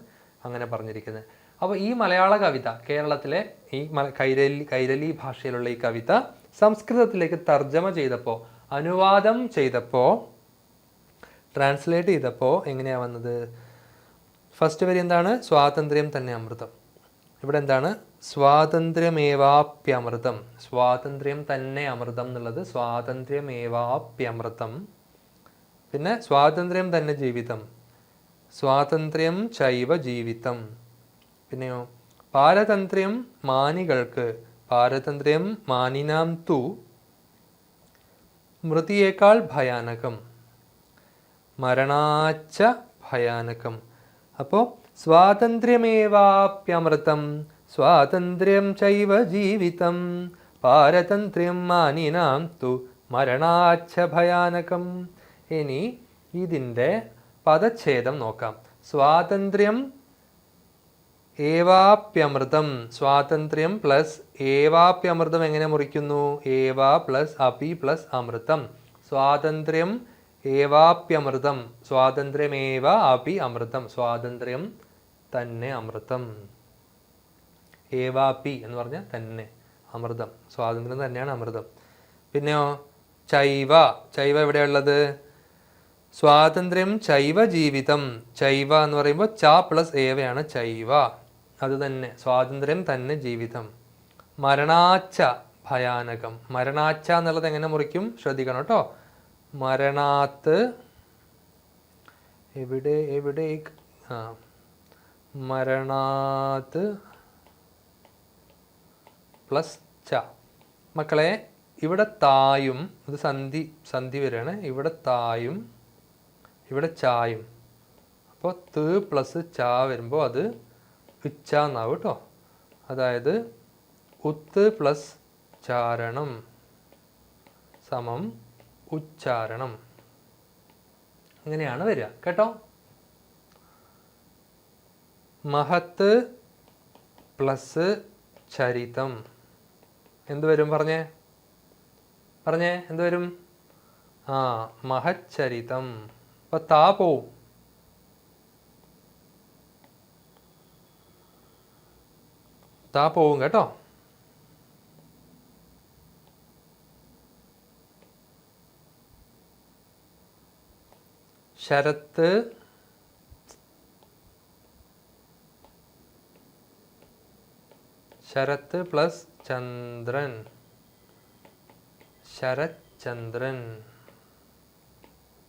അങ്ങനെ പറഞ്ഞിരിക്കുന്നത്. അപ്പോൾ ഈ മലയാള കവിത, കേരളത്തിലെ ഈ കൈരളി ഭാഷയിലുള്ള ഈ കവിത സംസ്കൃതത്തിലേക്ക് തർജ്ജമ ചെയ്തപ്പോൾ, അനുവാദം ചെയ്തപ്പോൾ, ട്രാൻസ്ലേറ്റ് ചെയ്തപ്പോൾ എങ്ങനെയാണ് വന്നത്? ഫസ്റ്റ് വരി എന്താണ്? സ്വാതന്ത്ര്യം തന്നെ അമൃതം. ഇവിടെ എന്താണ്? സ്വാതന്ത്ര്യമേവാപ്യമൃതം. സ്വാതന്ത്ര്യം തന്നെ അമൃതം എന്നുള്ളത് സ്വാതന്ത്ര്യമേവാപ്യമൃതം. പിന്നെ സ്വാതന്ത്ര്യം തന്നെ ജീവിതം, സ്വാതന്ത്ര്യം ചൈവ ജീവിതം. പിന്നെയോ പാരതന്ത്ര്യം മാനികൾക്ക്, പാരതന്ത്ര്യം മാനിനാം തു മൃതിയേക്കാൾ ഭയാനകം, മരണാച്ച ഭയാനകം. അപ്പോൾ സ്വാതന്ത്ര്യമേവാപ്യമൃതം സ്വാതന്ത്ര്യം ചൈവ ജീവിതം പാരതന്ത്ര്യം മാനിനാം തു മരണാച്ച ഭയാനകം. ഇനി ഇതിൻ്റെ പദച്ഛേദം നോക്കാം. സ്വാതന്ത്ര്യം ഏവാപ്യമൃതം, സ്വാതന്ത്ര്യം പ്ലസ് ഏവാപ്യമൃതം എങ്ങനെ മുറിക്കുന്നു? ഏവാ പ്ലസ് അപി പ്ലസ് അമൃതം. സ്വാതന്ത്ര്യം ഏവാപ്യമൃതം, സ്വാതന്ത്ര്യമേവ അപി അമൃതം, സ്വാതന്ത്ര്യം തന്നെ അമൃതം. ഏവാപി എന്ന് പറഞ്ഞാൽ തന്നെ, അമൃതം, സ്വാതന്ത്ര്യം തന്നെയാണ് അമൃതം. പിന്നെയോ ചൈവ, ചൈവ എവിടെയുള്ളത്? സ്വാതന്ത്ര്യം ചൈവ ജീവിതം. ചൈവ എന്ന് പറയുമ്പോൾ ച പ്ലസ് ഏവയാണ് ചൈവ, അത് തന്നെ, സ്വാതന്ത്ര്യം തന്നെ ജീവിതം. മരണാച്ച ഭയാനകം. മരണാച്ച എന്നുള്ളത് എങ്ങനെ മുറിക്കും? ശ്രദ്ധിക്കണം കേട്ടോ. മരണാത്ത് എവിടെ എവിടെ മരണാത്ത് പ്ലസ് ച. മക്കളെ ഇവിടെ തായും, ഇത് സന്ധി വരെയാണ്, ഇവിടെ തായും ഇവിടെ ചായും. അപ്പോൾ ത് പ്ലസ് ച വരുമ്പോൾ അത് ഇച്ച എന്നാവും കേട്ടോ. അതായത് ഉത്ത് പ്ലസ് ചാരണം സമം ഉച്ചാരണം, അങ്ങനെയാണ് വരിക കേട്ടോ. മഹത്ത് പ്ലസ് ചരിതം എന്ത് വരും? പറഞ്ഞേ എന്ത് വരും? മഹച്ചരിതം. അപ്പൊ താ പോവും. താ പോവും കേട്ടോ. ശരത്ത് പ്ലസ് ചന്ദ്രൻ, ശരത്ചന്ദ്രൻ.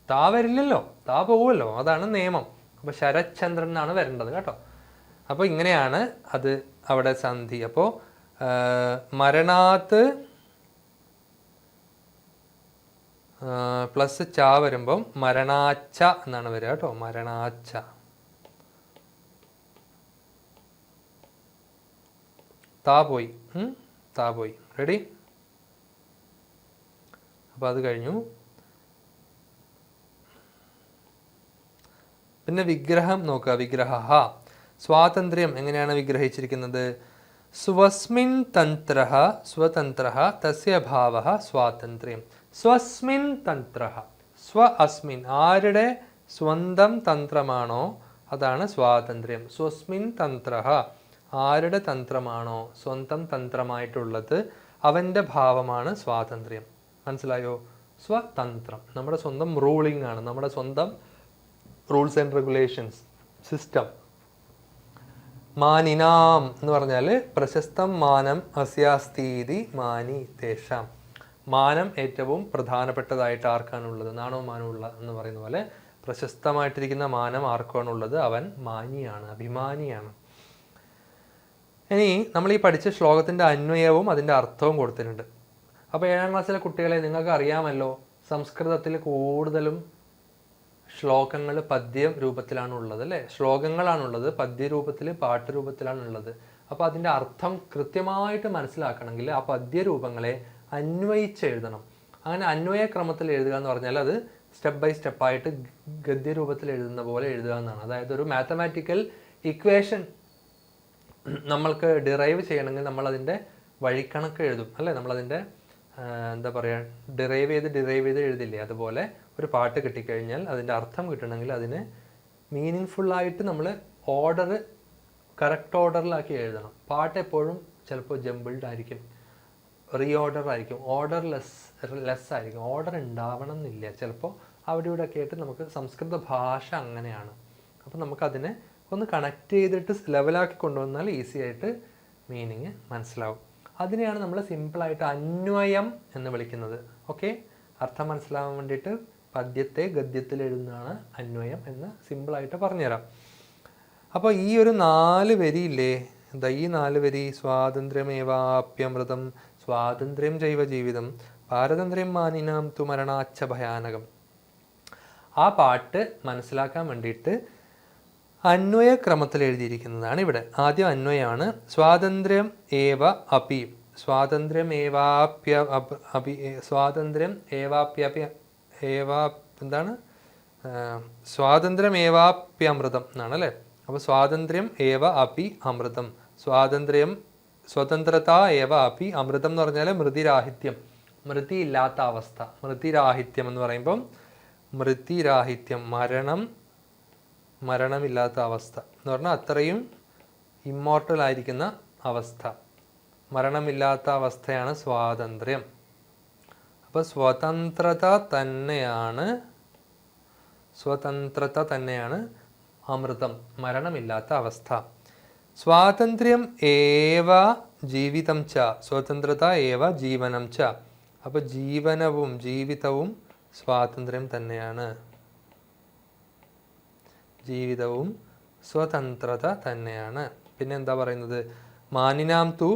താ വരില്ലല്ലോ, താ പോവുമല്ലോ, അതാണ് നിയമം. അപ്പോൾ ശരത്ചന്ദ്രൻ എന്നാണ് വരേണ്ടത് കേട്ടോ. അപ്പോൾ ഇങ്ങനെയാണ് അത് അവിടെ സന്ധി. അപ്പോൾ മരണാത്ത് പ്ലസ് ച വരുമ്പം മരണാച്ച എന്നാണ് വരിക കേട്ടോ. മരണാച്ച. താ പോയി, താ പോയി. റെഡി? അപ്പോൾ അത് കഴിഞ്ഞു. പിന്നെ വിഗ്രഹം നോക്കുക. വിഗ്രഹ, സ്വാതന്ത്ര്യം എങ്ങനെയാണ് വിഗ്രഹിച്ചിരിക്കുന്നത്? സ്വസ്മിൻ തന്ത്ര സ്വതന്ത്ര തസ്യ ഭാവഃ സ്വാതന്ത്ര്യം. സ്വസ്മിൻ തന്ത്ര, സ്വ അസ്മിൻ, ആരുടെ സ്വന്തം തന്ത്രമാണോ അതാണ് സ്വാതന്ത്ര്യം. സ്വസ്മിൻ തന്ത്ര, ആരുടെ തന്ത്രമാണോ സ്വന്തം തന്ത്രമായിട്ടുള്ളത് അവൻ്റെ ഭാവമാണ് സ്വാതന്ത്ര്യം. മനസ്സിലായോ? സ്വതന്ത്രം നമ്മുടെ സ്വന്തം റൂളിംഗ് ആണ്, നമ്മുടെ സ്വന്തം റൂൾസ് ആൻഡ് റെഗുലേഷൻസ് സിസ്റ്റം. മാനിനാം എന്ന് പറഞ്ഞാൽ പ്രശസ്തം മാനം അസ്യാസ്തീതി മാനി തേഷാം. മാനം ഏറ്റവും പ്രധാനപ്പെട്ടതായിട്ട് ആർക്കാണുള്ളത്? നാണോ മാനമുള്ള എന്ന് പറയുന്ന പോലെ പ്രശസ്തമായിട്ടിരിക്കുന്ന മാനം ആർക്കാണുള്ളത്? അവൻ മാനിയാണ്, അഭിമാനിയാണ്. ഇനി നമ്മൾ ഈ പഠിച്ച ശ്ലോകത്തിൻ്റെ അന്വയവും അതിൻ്റെ അർത്ഥവും കൊടുത്തിട്ടുണ്ട്. അപ്പോൾ 7ാം ക്ലാസ്സിലെ കുട്ടികളെ, നിങ്ങൾക്ക് അറിയാമല്ലോ സംസ്കൃതത്തിൽ കൂടുതലും ശ്ലോകങ്ങൾ പദ്യ രൂപത്തിലാണുള്ളത് അല്ലേ? ശ്ലോകങ്ങളാണുള്ളത്, പദ്യരൂപത്തിൽ പാട്ടുരൂപത്തിലാണുള്ളത്. അപ്പോൾ അതിൻ്റെ അർത്ഥം കൃത്യമായിട്ട് മനസ്സിലാക്കണമെങ്കിൽ ആ പദ്യരൂപങ്ങളെ അന്വയിച്ച് എഴുതണം. അങ്ങനെ അന്വയക്രമത്തിൽ എഴുതുക എന്ന് പറഞ്ഞാൽ അത് സ്റ്റെപ്പ് ബൈ സ്റ്റെപ്പായിട്ട് ഗദ്യരൂപത്തിൽ എഴുതുന്ന പോലെ എഴുതുക എന്നാണ്. അതായത് ഒരു മാത്തമാറ്റിക്കൽ ഇക്വേഷൻ നമ്മൾക്ക് ഡിറൈവ് ചെയ്യണമെങ്കിൽ നമ്മളതിൻ്റെ വഴിക്കണക്ക് എഴുതും അല്ലേ? നമ്മളതിൻ്റെ എന്താ പറയുക, ഡിറൈവ് ചെയ്ത് എഴുതില്ലേ? അതുപോലെ ഒരു പാട്ട് കിട്ടിക്കഴിഞ്ഞാൽ അതിൻ്റെ അർത്ഥം കിട്ടണമെങ്കിൽ അതിനെ മീനിങ് ഫുള്ളായിട്ട് നമ്മൾ ഓർഡർ കറക്റ്റ് ഓർഡറിലാക്കി എഴുതണം. പാട്ട് എപ്പോഴും ചിലപ്പോൾ ജംബിൾഡ് ആയിരിക്കും, റീഓർഡർ ആയിരിക്കും, ലെസ് ആയിരിക്കും. ഓർഡർ ഉണ്ടാവണം എന്നില്ല. ചിലപ്പോൾ അവിടെ ഇവിടെ ഒക്കെ ആയിട്ട് നമുക്ക് സംസ്കൃത ഭാഷ അങ്ങനെയാണ്. അപ്പോൾ നമുക്കതിനെ ഒന്ന് കണക്ട് ചെയ്തിട്ട് ലെവലാക്കി കൊണ്ടുവന്നാൽ ഈസി ആയിട്ട് മീനിങ് മനസ്സിലാവും. അതിനെയാണ് നമ്മൾ സിമ്പിളായിട്ട് അന്വയം എന്ന് വിളിക്കുന്നത്. ഓക്കെ, അർത്ഥം മനസ്സിലാവാൻ വേണ്ടിയിട്ട് പദ്യത്തെ ഗദ്യത്തിൽ എഴുതുന്നതാണ് അന്വയം എന്ന് സിമ്പിളായിട്ട് പറഞ്ഞുതരാം. അപ്പോൾ ഈ ഒരു 4 വരിയില്ലേ, എന്താ ഈ 4 വരി, സ്വാതന്ത്ര്യമേവാപ്യമൃതം സ്വാതന്ത്ര്യം ജൈവ ജീവിതം പാരതന്ത്ര്യം മാനിനാം തു മരണാച്ച ഭയാനകം. ആ പാട്ട് മനസ്സിലാക്കാൻ വേണ്ടിയിട്ട് അന്വയക്രമത്തിൽ എഴുതിയിരിക്കുന്നതാണ് ഇവിടെ. ആദ്യം അന്വയമാണ്. സ്വാതന്ത്ര്യം ഏവ അപി, സ്വാതന്ത്ര്യം ഏവാപ്യ അപി, സ്വാതന്ത്ര്യം ഏവാപ്യപി എന്താണ്, സ്വാതന്ത്ര്യം ഏവാപ്യമൃതം എന്നാണ് അല്ലേ. അപ്പോൾ സ്വാതന്ത്ര്യം ഏവ അപി അമൃതം, സ്വാതന്ത്ര്യം സ്വതന്ത്രത ഏവ അപി അമൃതം എന്ന് പറഞ്ഞാൽ മൃതിരാഹിത്യം, മൃതി ഇല്ലാത്ത അവസ്ഥ. മൃതിരാഹിത്യം എന്ന് പറയുമ്പം മൃതിരാഹിത്യം, മരണമില്ലാത്ത അവസ്ഥ എന്ന് പറഞ്ഞാൽ അത്രയും ഇമ്മോർട്ടൽ ആയിരിക്കുന്ന അവസ്ഥ, മരണമില്ലാത്ത അവസ്ഥയാണ് സ്വാതന്ത്ര്യം. അപ്പോൾ സ്വതന്ത്രത തന്നെയാണ് അമൃതം, മരണമില്ലാത്ത അവസ്ഥ. സ്വാതന്ത്ര്യം ഏവ ജീവിതം ച, സ്വതന്ത്രത ഏവ ജീവനം ച. അപ്പോൾ ജീവനവും ജീവിതവും സ്വാതന്ത്ര്യം തന്നെയാണ്, ജീവിതവും സ്വതന്ത്രത തന്നെയാണ്. പിന്നെ എന്താ പറയുന്നത്, മാനിനാം തു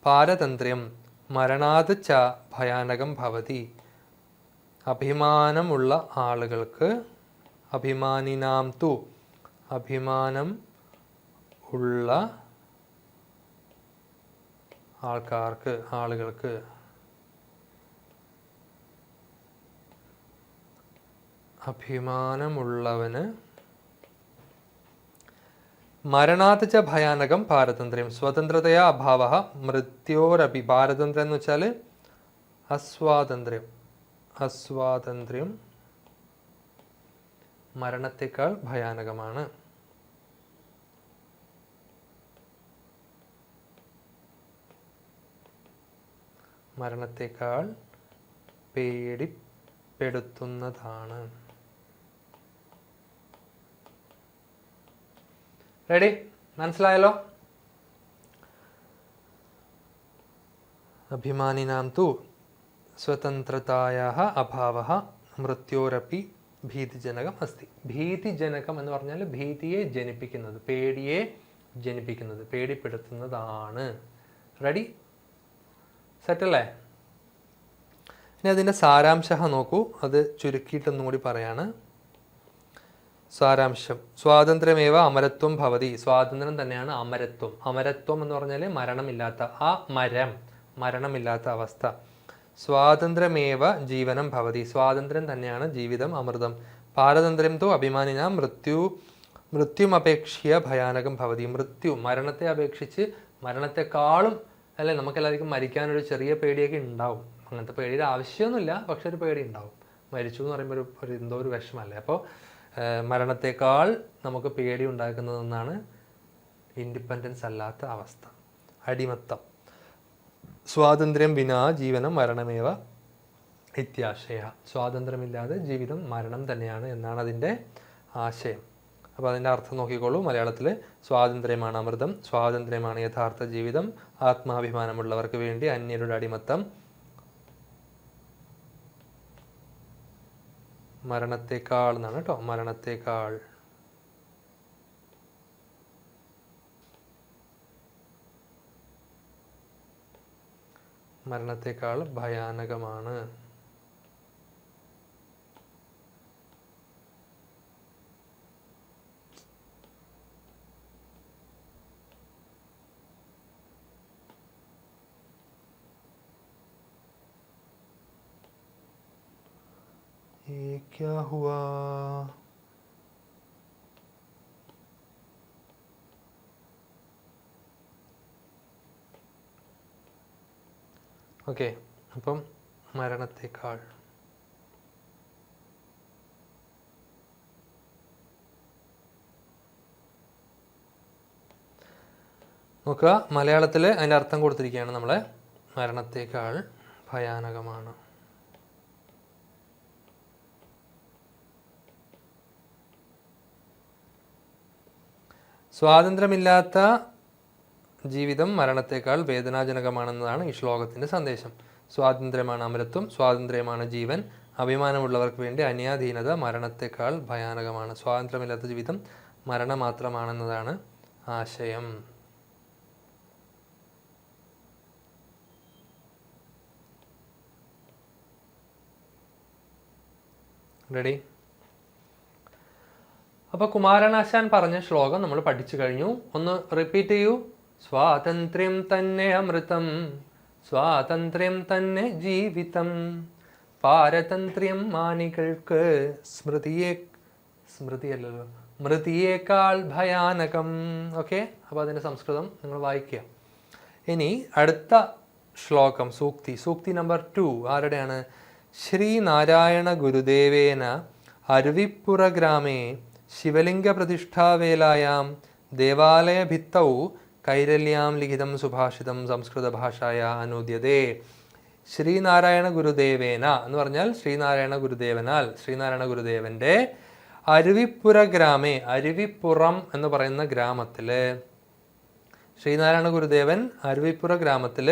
പാരതന്ത്ര്യം മരണാത് ച ഭയാനകം ഭവതി. അഭിമാനമുള്ള ആളുകൾക്ക്, അഭിമാനിനാം തു അഭിമാനം ഉള്ള ആളുകൾക്ക് അഭിമാനമുള്ളവന് മരണാത് ച ഭയാനകം പാരതന്ത്ര്യം സ്വതന്ത്രതയാ അഭാവ മൃത്യോരപി. പാരതന്ത്ര്യം എന്ന് വെച്ചാൽ അസ്വാതന്ത്ര്യം മരണത്തെക്കാൾ ഭയാനകമാണ്. മരണത്തെക്കാൾ പേടിപ്പെടുത്തുന്നതാണ്. റെഡി, മനസ്സിലായല്ലോ. അഭിമാനിനാം തു സ്വതന്ത്രതായാ അഭാവഃ മൃത്യോരപി ഭീതിജനകം അസ്തി. ഭീതിജനകം എന്ന് പറഞ്ഞാൽ ഭീതിയെ ജനിപ്പിക്കുന്നത്, പേടിയെ ജനിപ്പിക്കുന്നത്, പേടിപ്പെടുത്തുന്നതാണ്. റെഡി, സെറ്റല്ലേ? ഇനി അതിൻ്റെ സാരാംശം നോക്കൂ, അത് ചുരുക്കിയിട്ടൊന്നും കൂടി പറയാണ്. സാരാംശം, സ്വാതന്ത്ര്യമേവ അമരത്വം ഭവതി. സ്വാതന്ത്ര്യം തന്നെയാണ് അമരത്വം. അമരത്വം എന്ന് പറഞ്ഞാൽ മരണമില്ലാത്ത, ആ മരണമില്ലാത്ത അവസ്ഥ. സ്വാതന്ത്ര്യമേവ ജീവനം ഭവതി. സ്വാതന്ത്ര്യം തന്നെയാണ് ജീവിതം, അമൃതം. പാരതന്ത്ര്യം തോ അഭിമാനിന മൃത്യുമപേക്ഷ്യ ഭയാനകം ഭവതി. മൃത്യു, മരണത്തെ അപേക്ഷിച്ച്, മരണത്തെക്കാളും അല്ലെ, നമുക്കെല്ലാവർക്കും മരിക്കാനൊരു ചെറിയ പേടിയൊക്കെ ഉണ്ടാവും. അങ്ങനത്തെ പേടിയുടെ ആവശ്യമൊന്നുമില്ല, പക്ഷെ ഒരു പേടി ഉണ്ടാവും. മരിച്ചു എന്ന് പറയുമ്പോൾ ഒരു എന്തോ ഒരു വിഷമല്ലേ. അപ്പോൾ മരണത്തെക്കാൾ നമുക്ക് പേടി ഉണ്ടാക്കുന്നതെന്നാണ് ഇൻഡിപെൻഡൻസ് അല്ലാത്ത അവസ്ഥ, അടിമത്തം. സ്വാതന്ത്ര്യം വിനാ ജീവനം മരണമേവ ഇത്യാശയ. സ്വാതന്ത്ര്യമില്ലാതെ ജീവിതം മരണം തന്നെയാണ് എന്നാണ് അതിൻ്റെ ആശയം. അപ്പോൾ അതിൻ്റെ അർത്ഥം നോക്കിക്കോളൂ. മലയാളത്തിൽ സ്വാതന്ത്ര്യമാണ് അമൃതം, സ്വാതന്ത്ര്യമാണ് യഥാർത്ഥ ജീവിതം, ആത്മാഭിമാനമുള്ളവർക്ക് വേണ്ടി അന്യരുടെ അടിമത്തം, മരണത്തെക്കാൾ എന്നാണ് കേട്ടോ, മരണത്തെക്കാൾ ഭയാനകമാണ്. ये क्या हुआ? ഓക്കെ, അപ്പം മരണത്തെക്കാൾ നോക്കുക, മലയാളത്തിൽ അതിൻ്റെ അർത്ഥം കൊടുത്തിരിക്കുകയാണ് നമ്മളെ മരണത്തേക്കാൾ ഭയാനകമാണ്. സ്വാതന്ത്ര്യമില്ലാത്ത ജീവിതം മരണത്തേക്കാൾ വേദനാജനകമാണെന്നതാണ് ഈ ശ്ലോകത്തിൻ്റെ സന്ദേശം. സ്വാതന്ത്ര്യമാണ് അമരത്വം, സ്വാതന്ത്ര്യമാണ് ജീവൻ. അഭിമാനമുള്ളവർക്ക് വേണ്ടി അന്യാധീനത മരണത്തേക്കാൾ ഭയാനകമാണ്. സ്വാതന്ത്ര്യമില്ലാത്ത ജീവിതം മരണം മാത്രമാണെന്നതാണ് ആശയം. റെഡി? അപ്പോൾ കുമാരനാശാൻ പറഞ്ഞ ശ്ലോകം നമ്മൾ പഠിച്ചു കഴിഞ്ഞു. ഒന്ന് റിപ്പീറ്റ് ചെയ്യൂ. സ്വാതന്ത്ര്യം തന്നെ അമൃതം, സ്വാതന്ത്ര്യം തന്നെ ജീവിതം, പാരതന്ത്ര്യം മാനികൾക്ക് സ്മൃതിയല്ലല്ലോ മൃതിയേക്കാൾ ഭയാനകം. ഓക്കെ, അപ്പോൾ അതിൻ്റെ സംസ്കൃതം നിങ്ങൾ വായിക്കുക. ഇനി അടുത്ത ശ്ലോകം സൂക്തി നമ്പർ 2 ആരുടെയാണ്? ശ്രീനാരായണ ഗുരുദേവേന അരുവിപ്പുറ ഗ്രാമേ ശിവലിംഗ പ്രതിഷ്ഠാവേലായാം ദേവാലയ ഭിത്തൗ കൈരല്യാം ലിഖിതം സുഭാഷിതം സംസ്കൃത ഭാഷായ അനൂദ്യതേ. ശ്രീനാരായണ ഗുരുദേവേന എന്ന് പറഞ്ഞാൽ ശ്രീനാരായണ ഗുരുദേവനാൽ, ശ്രീനാരായണ ഗുരുദേവന്റെ അരുവിപ്പുര ഗ്രാമേ, അരുവിപ്പുറം എന്ന് പറയുന്ന ഗ്രാമത്തിൽ, ശ്രീനാരായണ ഗുരുദേവൻ അരുവിപ്പുര ഗ്രാമത്തിൽ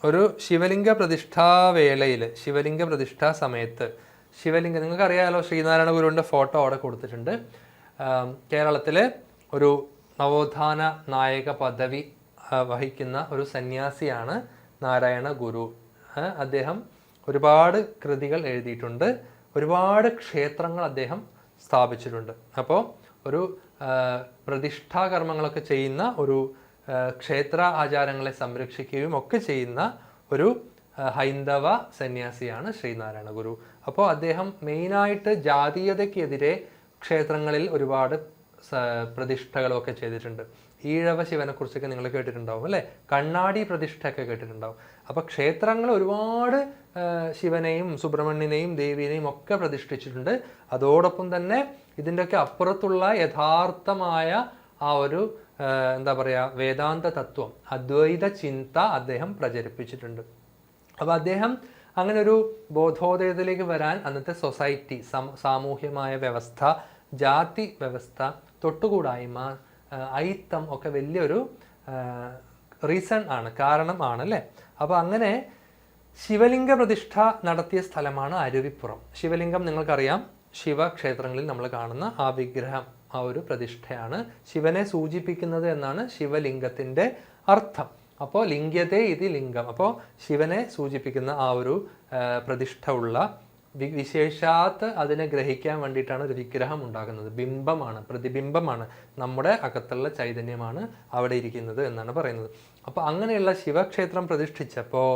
ഒരു ശിവലിംഗ പ്രതിഷ്ഠാവേളയിൽ, ശിവലിംഗ പ്രതിഷ്ഠാ സമയത്ത്, ശിവലിംഗം നിങ്ങൾക്കറിയാമല്ലോ, ശ്രീനാരായണ ഗുരുവിൻ്റെ ഫോട്ടോ അവിടെ കൊടുത്തിട്ടുണ്ട്. കേരളത്തിൽ ഒരു നവോത്ഥാന നായക പദവി വഹിക്കുന്ന ഒരു സന്യാസിയാണ് നാരായണ ഗുരു. അദ്ദേഹം ഒരുപാട് കൃതികൾ എഴുതിയിട്ടുണ്ട്, ഒരുപാട് ക്ഷേത്രങ്ങൾ അദ്ദേഹം സ്ഥാപിച്ചിട്ടുണ്ട്. അപ്പോൾ ഒരു പ്രതിഷ്ഠാകർമ്മങ്ങളൊക്കെ ചെയ്യുന്ന ഒരു ക്ഷേത്ര ആചാരങ്ങളെ സംരക്ഷിക്കുകയും ഒക്കെ ചെയ്യുന്ന ഒരു ഹൈന്ദവ സന്യാസിയാണ് ശ്രീനാരായണ ഗുരു. അപ്പോൾ അദ്ദേഹം മെയിനായിട്ട് ജാതീയതയ്ക്കെതിരെ ക്ഷേത്രങ്ങളിൽ ഒരുപാട് പ്രതിഷ്ഠകളൊക്കെ ചെയ്തിട്ടുണ്ട്. ഈഴവ ശിവനെ കുറിച്ചൊക്കെ നിങ്ങൾ കേട്ടിട്ടുണ്ടാവും അല്ലേ? കണ്ണാടി പ്രതിഷ്ഠയൊക്കെ കേട്ടിട്ടുണ്ടാവും. അപ്പോൾ ക്ഷേത്രങ്ങൾ ഒരുപാട് ശിവനെയും സുബ്രഹ്മണ്യനെയും ദേവീനെയും ഒക്കെ പ്രതിഷ്ഠിച്ചിട്ടുണ്ട്. അതോടൊപ്പം തന്നെ ഇതിൻ്റെയൊക്കെ അപ്പുറത്തുള്ള യഥാർത്ഥമായ ആ ഒരു എന്താ പറയുക, വേദാന്ത തത്വം, അദ്വൈത ചിന്ത അദ്ദേഹം പ്രചരിപ്പിച്ചിട്ടുണ്ട്. അപ്പോൾ അദ്ദേഹം അങ്ങനെ ഒരു ബോധോദയത്തിലേക്ക് വരാൻ അന്നത്തെ സൊസൈറ്റി, സാമൂഹ്യമായ വ്യവസ്ഥ, ജാതി വ്യവസ്ഥ, തൊട്ടുകൂടായ്മ, അയിത്തം ഒക്കെ വലിയൊരു റീസൺ ആണ്, കാരണമാണ് അല്ലേ? അപ്പോൾ അങ്ങനെ ശിവലിംഗ പ്രതിഷ്ഠ നടത്തിയ സ്ഥലമാണ് അരുവിപ്പുറം. ശിവലിംഗം നിങ്ങൾക്കറിയാം, ശിവക്ഷേത്രങ്ങളിൽ നമ്മൾ കാണുന്ന ആ വിഗ്രഹം, ആ ഒരു പ്രതിഷ്ഠയാണ് ശിവനെ സൂചിപ്പിക്കുന്നത് എന്നാണ് ശിവലിംഗത്തിൻ്റെ അർത്ഥം. അപ്പോൾ ലിംഗ്യതേ ഇത് ലിംഗം, അപ്പോൾ ശിവനെ സൂചിപ്പിക്കുന്ന ആ ഒരു പ്രതിഷ്ഠ ഉള്ള വിശേഷാത്ത് അതിനെ ഗ്രഹിക്കാൻ വേണ്ടിയിട്ടാണ് ഒരു വിഗ്രഹം ഉണ്ടാകുന്നത്. ബിംബമാണ്, പ്രതിബിംബമാണ്, നമ്മുടെ അകത്തുള്ള ചൈതന്യമാണ് അവിടെ ഇരിക്കുന്നത് എന്നാണ് പറയുന്നത്. അപ്പോൾ അങ്ങനെയുള്ള ശിവക്ഷേത്രം പ്രതിഷ്ഠിച്ചപ്പോൾ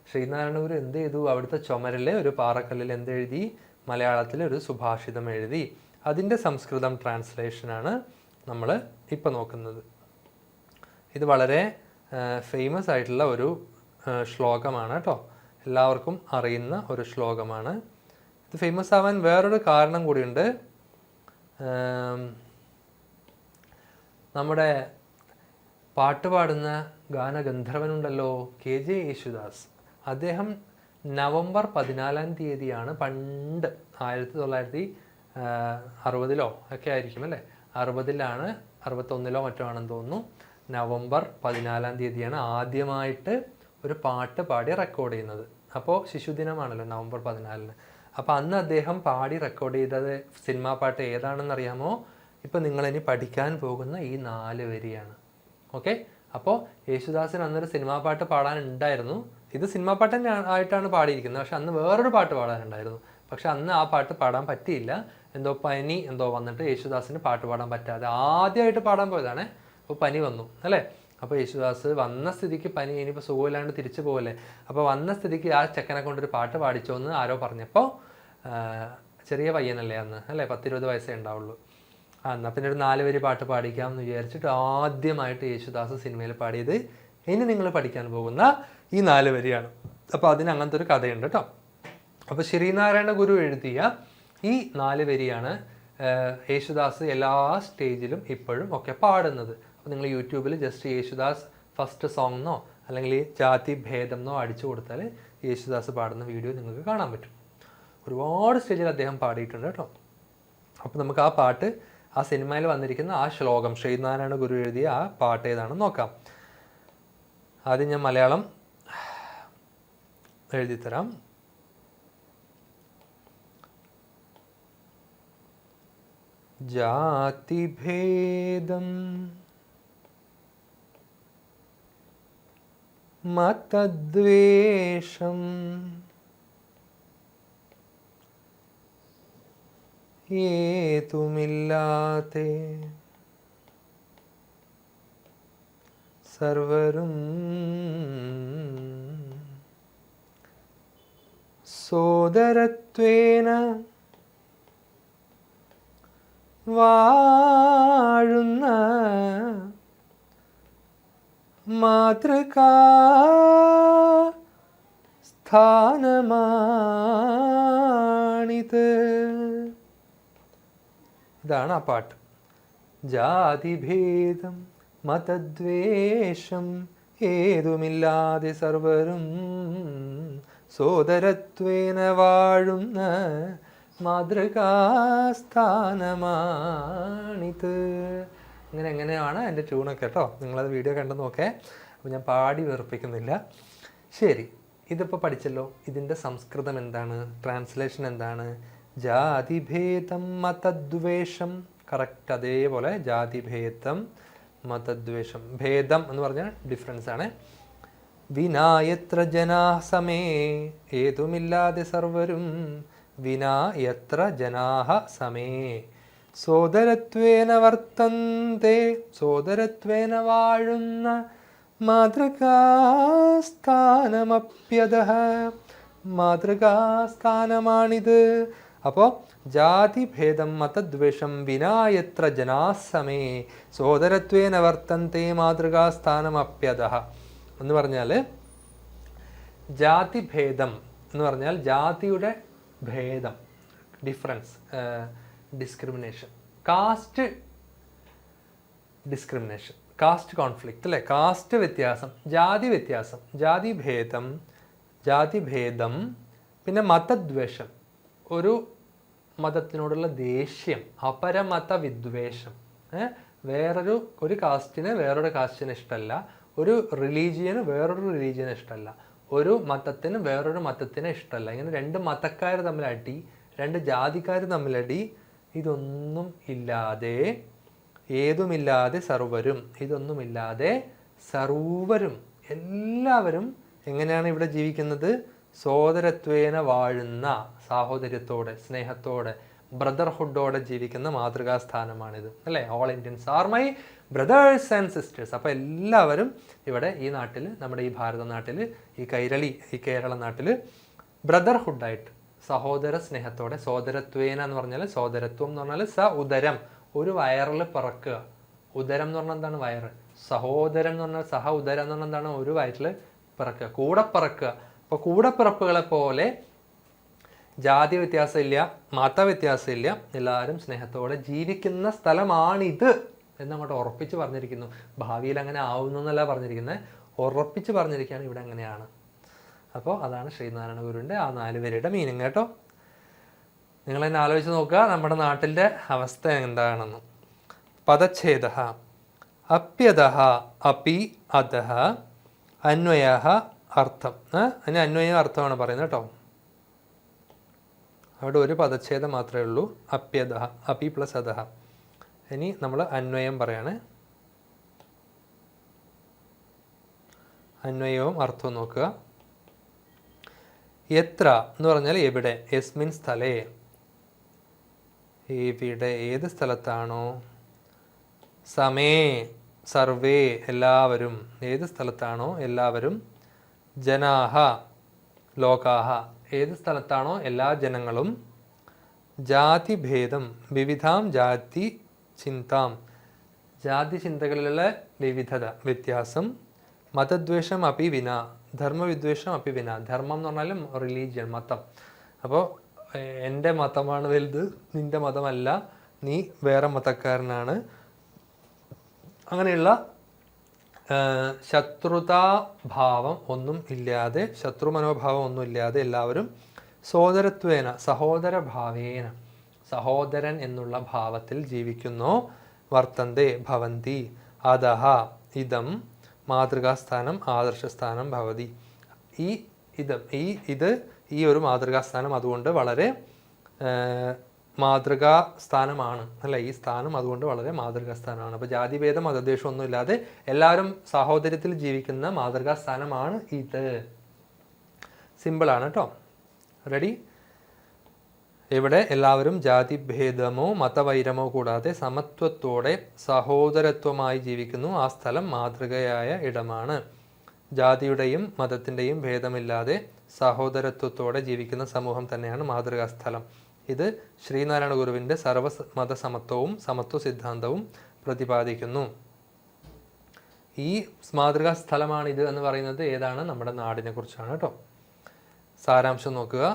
ശ്രീനാരായണ ഗുരു എന്ത് ചെയ്തു? അവിടുത്തെ ചുമരിലെ ഒരു പാറക്കല്ലിൽ എന്തെഴുതി? മലയാളത്തിൽ ഒരു സുഭാഷിതം എഴുതി. അതിൻ്റെ സംസ്കൃതം ട്രാൻസ്ലേഷനാണ് നമ്മൾ ഇപ്പോൾ നോക്കുന്നത്. ഇത് വളരെ ഫേമസ് ആയിട്ടുള്ള ഒരു ശ്ലോകമാണ് കേട്ടോ, എല്ലാവർക്കും അറിയുന്ന ഒരു ശ്ലോകമാണ്. ഇത് ഫേമസ് ആവാൻ വേറൊരു കാരണം കൂടിയുണ്ട്. നമ്മുടെ പാട്ട് പാടുന്ന ഗാനഗന്ധർവനുണ്ടല്ലോ, KJ യേശുദാസ്, അദ്ദേഹം നവംബർ 14 തീയതിയാണ് പണ്ട് 1960 ഒക്കെ ആയിരിക്കും അല്ലേ, 60 61 മറ്റോ ആണെന്ന് തോന്നുന്നു. നവംബർ 14 തീയതിയാണ് ആദ്യമായിട്ട് ഒരു പാട്ട് പാടി റെക്കോർഡ് ചെയ്യുന്നത്. അപ്പോൾ ശിശുദിനമാണല്ലോ നവംബർ 14. അപ്പോൾ അന്ന് അദ്ദേഹം പാടി റെക്കോർഡ് ചെയ്തത് സിനിമാ പാട്ട് ഏതാണെന്ന് അറിയാമോ? ഇപ്പം നിങ്ങളിനി പഠിക്കാൻ പോകുന്ന ഈ 4 വരിയാണ്. ഓക്കെ, അപ്പോൾ യേശുദാസിന് അന്നൊരു സിനിമാ പാട്ട് പാടാനുണ്ടായിരുന്നു. ഇത് സിനിമാ പാട്ട് തന്നെ ആയിട്ടാണ് പാടിയിരിക്കുന്നത്, പക്ഷെ അന്ന് വേറൊരു പാട്ട് പാടാനുണ്ടായിരുന്നു. പക്ഷെ അന്ന് ആ പാട്ട് പാടാൻ പറ്റിയില്ല, എന്തോ പനി എന്തോ വന്നിട്ട് യേശുദാസിന് പാട്ട് പാടാൻ പറ്റാതെ ആദ്യമായിട്ട് പാടാൻ പോയതാണ്. അപ്പോൾ പനി വന്നു അല്ലേ? അപ്പോൾ യേശുദാസ് വന്ന സ്ഥിതിക്ക് പനി, ഇനിയിപ്പോൾ സുഖമില്ലാണ്ട് തിരിച്ചു പോകല്ലേ, അപ്പോൾ വന്ന സ്ഥിതിക്ക് ആ ചെക്കനെ കൊണ്ടൊരു പാട്ട് പാടിച്ചോ എന്ന് ആരോ പറഞ്ഞപ്പോൾ, ചെറിയ പയ്യനല്ലേ അന്ന് അല്ലേ, 10-20 വയസ്സേ ഉണ്ടാവുള്ളൂ. എന്നാൽ പിന്നെ ഒരു 4 വരി പാട്ട് പാടിക്കാം എന്ന് വിചാരിച്ചിട്ട് ആദ്യമായിട്ട് യേശുദാസ് സിനിമയിൽ പാടിയത് ഇനി നിങ്ങൾ പഠിക്കാൻ പോകുന്ന ഈ 4 വരിയാണ്. അപ്പോൾ അതിന് അങ്ങനത്തെ ഒരു കഥയുണ്ട് കേട്ടോ. അപ്പോൾ ശ്രീനാരായണ ഗുരു എഴുതിയ ഈ 4 വരിയാണ് യേശുദാസ് എല്ലാ സ്റ്റേജിലും ഇപ്പോഴും ഒക്കെ പാടുന്നത്. അപ്പോൾ നിങ്ങൾ യൂട്യൂബിൽ ജസ്റ്റ് യേശുദാസ് ഫസ്റ്റ് സോങ് എന്നോ അല്ലെങ്കിൽ ജാതി ഭേദം എന്നോ അടിച്ചു കൊടുത്താൽ യേശുദാസ് പാടുന്ന വീഡിയോ നിങ്ങൾക്ക് കാണാൻ പറ്റും. ഒരുപാട് സ്റ്റേജിൽ അദ്ദേഹം പാടിയിട്ടുണ്ട് കേട്ടോ. അപ്പോൾ നമുക്ക് ആ പാട്ട്, ആ സിനിമയിൽ വന്നിരിക്കുന്ന ആ ശ്ലോകം, ശ്രീനാരായണ ഗുരു എഴുതിയ ആ പാട്ട് ഏതാണെന്ന് നോക്കാം. ആദ്യം ഞാൻ മലയാളം എഴുതിത്തരാം. ജാതിഭേദം മതദ്വേഷം ഏതുമില്ലാതെ സർവരും സോദരത്വേന വാഴുന്ന മാതൃകാ സ്ഥാനമാണിത്. ഇതാണ് ആ പാട്ട്. ജാതിഭേദം മതദ്വേഷം ഏതുമില്ലാതെ സർവരും സോദരത്വേന വാഴുന്ന മാതൃകാസ്ഥാനമാണിത്. എങ്ങനെയാണ് എൻ്റെ ട്യൂണൊക്കെ കേട്ടോ. നിങ്ങളത് വീഡിയോ കണ്ടു നോക്കേ. അപ്പോൾ ഞാൻ പാടി വെറുപ്പിക്കുന്നില്ല. ശരി, ഇതിപ്പോൾ പഠിച്ചല്ലോ. ഇതിൻ്റെ സംസ്കൃതം എന്താണ്, ട്രാൻസ്ലേഷൻ എന്താണ്? ജാതിഭേദം മതദ്വേഷം. കറക്റ്റ് അതേപോലെ ജാതിഭേദം മതദ്വേഷം. ഭേദം എന്ന് പറഞ്ഞാൽ ഡിഫറൻസ് ആണ്. വിനായത്ര ജനാ സമേ ഏതുമില്ലാതെ സർവരും വിനായത്ര ജനാഹ സമേ സോദരത്വേന വർത്തന്തെ സോദരത്വേന വാഴുന്ന മാതൃകാസ്ഥാനമപ്യതഃ മാതൃകാസ്ഥാനമാണിത്. അപ്പോൾ ജാതിഭേദം മതദ്വേഷം വിനായത്ര ജനാസമേ സോദരത്വേന വർത്തന്തെ മാതൃകാസ്ഥാനമപ്യതഃ എന്ന് പറഞ്ഞാൽ, ജാതിഭേദം എന്ന് പറഞ്ഞാൽ ജാതിയുടെ ഭേദം, difference, discrimination, caste discrimination, caste conflict അല്ലേ, കാസ്റ്റ് വ്യത്യാസം, ജാതി വ്യത്യാസം, ജാതിഭേദം, പിന്നെ മതദ്വേഷം, ഒരു മതത്തിനോടുള്ള ദേഷ്യം, അപരമത വിദ്വേഷം, ഒരു കാസ്റ്റിന് വേറൊരു കാസ്റ്റിന് ഇഷ്ടമല്ല, ഒരു റിലീജിയന് വേറൊരു റിലീജിയന് ഇഷ്ടമല്ല, ഒരു മതത്തിന് വേറൊരു മതത്തിന് ഇഷ്ടമല്ല. ഇങ്ങനെ രണ്ട് മതക്കാർ തമ്മിലടി, രണ്ട് ജാതിക്കാർ തമ്മിലടി, ഇതൊന്നും ഇല്ലാതെ, ഏതുമില്ലാതെ സർവരും, ഇതൊന്നുമില്ലാതെ സർവരും, എല്ലാവരും എങ്ങനെയാണ് ഇവിടെ ജീവിക്കുന്നത്? സോദരത്വേന വാഴുന്ന, സാഹോദര്യത്തോടെ, സ്നേഹത്തോടെ, ബ്രദർഹുഡോടെ ജീവിക്കുന്ന മാതൃകാസ്ഥാനമാണിത് അല്ലേ. All Indians are my brothers and sisters. അപ്പോൾ എല്ലാവരും ഇവിടെ ഈ നാട്ടിൽ, നമ്മുടെ ഈ ഭാരത നാട്ടിൽ, ഈ കേരള നാട്ടിൽ ബ്രദർഹുഡായിട്ട്, സഹോദര സ്നേഹത്തോടെ, സോദരത്വേന എന്ന് പറഞ്ഞാൽ, സോദരത്വം എന്ന് പറഞ്ഞാൽ ഉദരം, ഒരു വയറിൽ പിറക്കുക. ഉദരം എന്ന് പറഞ്ഞാൽ എന്താണ്? വയറ്. സഹോദരം എന്ന് പറഞ്ഞാൽ ഉദരം എന്ന് പറഞ്ഞാൽ എന്താണ്? ഒരു വയറ്റിൽ പിറക്കുക, കൂടെ പിറക്കുക. അപ്പോൾ കൂടപ്പിറപ്പുകളെ പോലെ ജാതി വ്യത്യാസമില്ല, മതവ്യത്യാസമില്ല, എല്ലാവരും സ്നേഹത്തോടെ ജീവിക്കുന്ന സ്ഥലമാണിത് എന്നങ്ങോട്ട് ഉറപ്പിച്ച് പറഞ്ഞിരിക്കുന്നു. ഭാവിയിൽ അങ്ങനെ ആവുന്നു എന്നല്ല പറഞ്ഞിരിക്കുന്നത്, ഉറപ്പിച്ച് പറഞ്ഞിരിക്കുകയാണ് ഇവിടെ അങ്ങനെയാണ്. അപ്പോൾ അതാണ് ശ്രീനാരായണ ഗുരുവിൻ്റെ ആ 4 വരിയുടെ മീനിങ് കേട്ടോ. നിങ്ങൾ തന്നെ ആലോചിച്ച് നോക്കുക നമ്മുടെ നാട്ടിൻ്റെ അവസ്ഥ എന്താണെന്ന്. പദച്ഛേദ അപ്യതഃ അപി അധഃ അന്വയഃ അർത്ഥം. അതിന് അന്വയം അർത്ഥമാണ് പറയുന്നത് കേട്ടോ. അവിടെ ഒരു പദച്ഛേദം മാത്രമേ ഉള്ളൂ, അപ്യതഃ, അപി പ്ലസ് അധഃ. ഇനി നമ്മൾ അന്വയം പറയാണ്. അന്വയവും അർത്ഥവും നോക്കുക. എത്ര എന്ന് പറഞ്ഞാൽ എവിടെ, യസ്മിൻ സ്ഥലേ, ഇവിടെ ഏത് സ്ഥലത്താണോ, സമേ സർവേ എല്ലാവരും, ഏത് സ്ഥലത്താണോ എല്ലാവരും, ജനാഹ ലോകാഹ ഏത് സ്ഥലത്താണോ എല്ലാ ജനങ്ങളും, ജാതിഭേദം വിവിധാം ജാതി ചിന്താം ജാതി ചിന്തകളിലുള്ള വിവിധത വ്യത്യാസം, മതദ്വേഷം അപി വിന ധർമ്മവിദ്വേഷം അപി വിന, ധർമ്മം എന്ന് പറഞ്ഞാലും റിലീജിയൻ, മതം. അപ്പോൾ എൻ്റെ മതമാണ് വലുത്, നിൻ്റെ മതമല്ല, നീ വേറെ മതക്കാരനാണ്, അങ്ങനെയുള്ള ശത്രുതാഭാവം ഒന്നും ഇല്ലാതെ, ശത്രു മനോഭാവം ഒന്നും ഇല്ലാതെ എല്ലാവരും സോദരത്വേന, സഹോദരഭാവേന, സഹോദരൻ എന്നുള്ള ഭാവത്തിൽ ജീവിക്കുന്നു. വർത്തന്തെ ഭവന്തി അതഹ ഇദം മാതൃകാസ്ഥാനം ആദർശസ്ഥാനം ഭവതി. ഈ ഒരു മാതൃകാസ്ഥാനം അതുകൊണ്ട് വളരെ മാതൃകാ സ്ഥാനമാണ് അല്ല, ഈ സ്ഥാനം അതുകൊണ്ട് വളരെ മാതൃകാ സ്ഥാനമാണ്. അപ്പോൾ ജാതിഭേദം മതദ്വേഷം ഒന്നും ഇല്ലാതെ എല്ലാവരും സാഹോദര്യത്തിൽ ജീവിക്കുന്ന മാതൃകാ സ്ഥാനമാണ് ഇത്. സിമ്പിളാണ് കേട്ടോ. റെഡി? ഇവിടെ എല്ലാവരും ജാതിഭേദമോ മതവൈരമോ കൂടാതെ സമത്വത്തോടെ സഹോദരത്വമായി ജീവിക്കുന്നു. ആ സ്ഥലം മാതൃകയായ ഇടമാണ്. ജാതിയുടെയും മതത്തിൻ്റെയും ഭേദമില്ലാതെ സഹോദരത്വത്തോടെ ജീവിക്കുന്ന സമൂഹം തന്നെയാണ് മാതൃകാ സ്ഥലം. ഇത് ശ്രീനാരായണ ഗുരുവിൻ്റെ സർവമതസമത്വവും സമത്വ സിദ്ധാന്തവും പ്രതിപാദിക്കുന്നു. ഈ മാതൃകാ സ്ഥലമാണിത് എന്ന് പറയുന്നത് ഏതാണ്? നമ്മുടെ നാടിനെ കുറിച്ചാണ് കേട്ടോ. സാരാംശം നോക്കുക.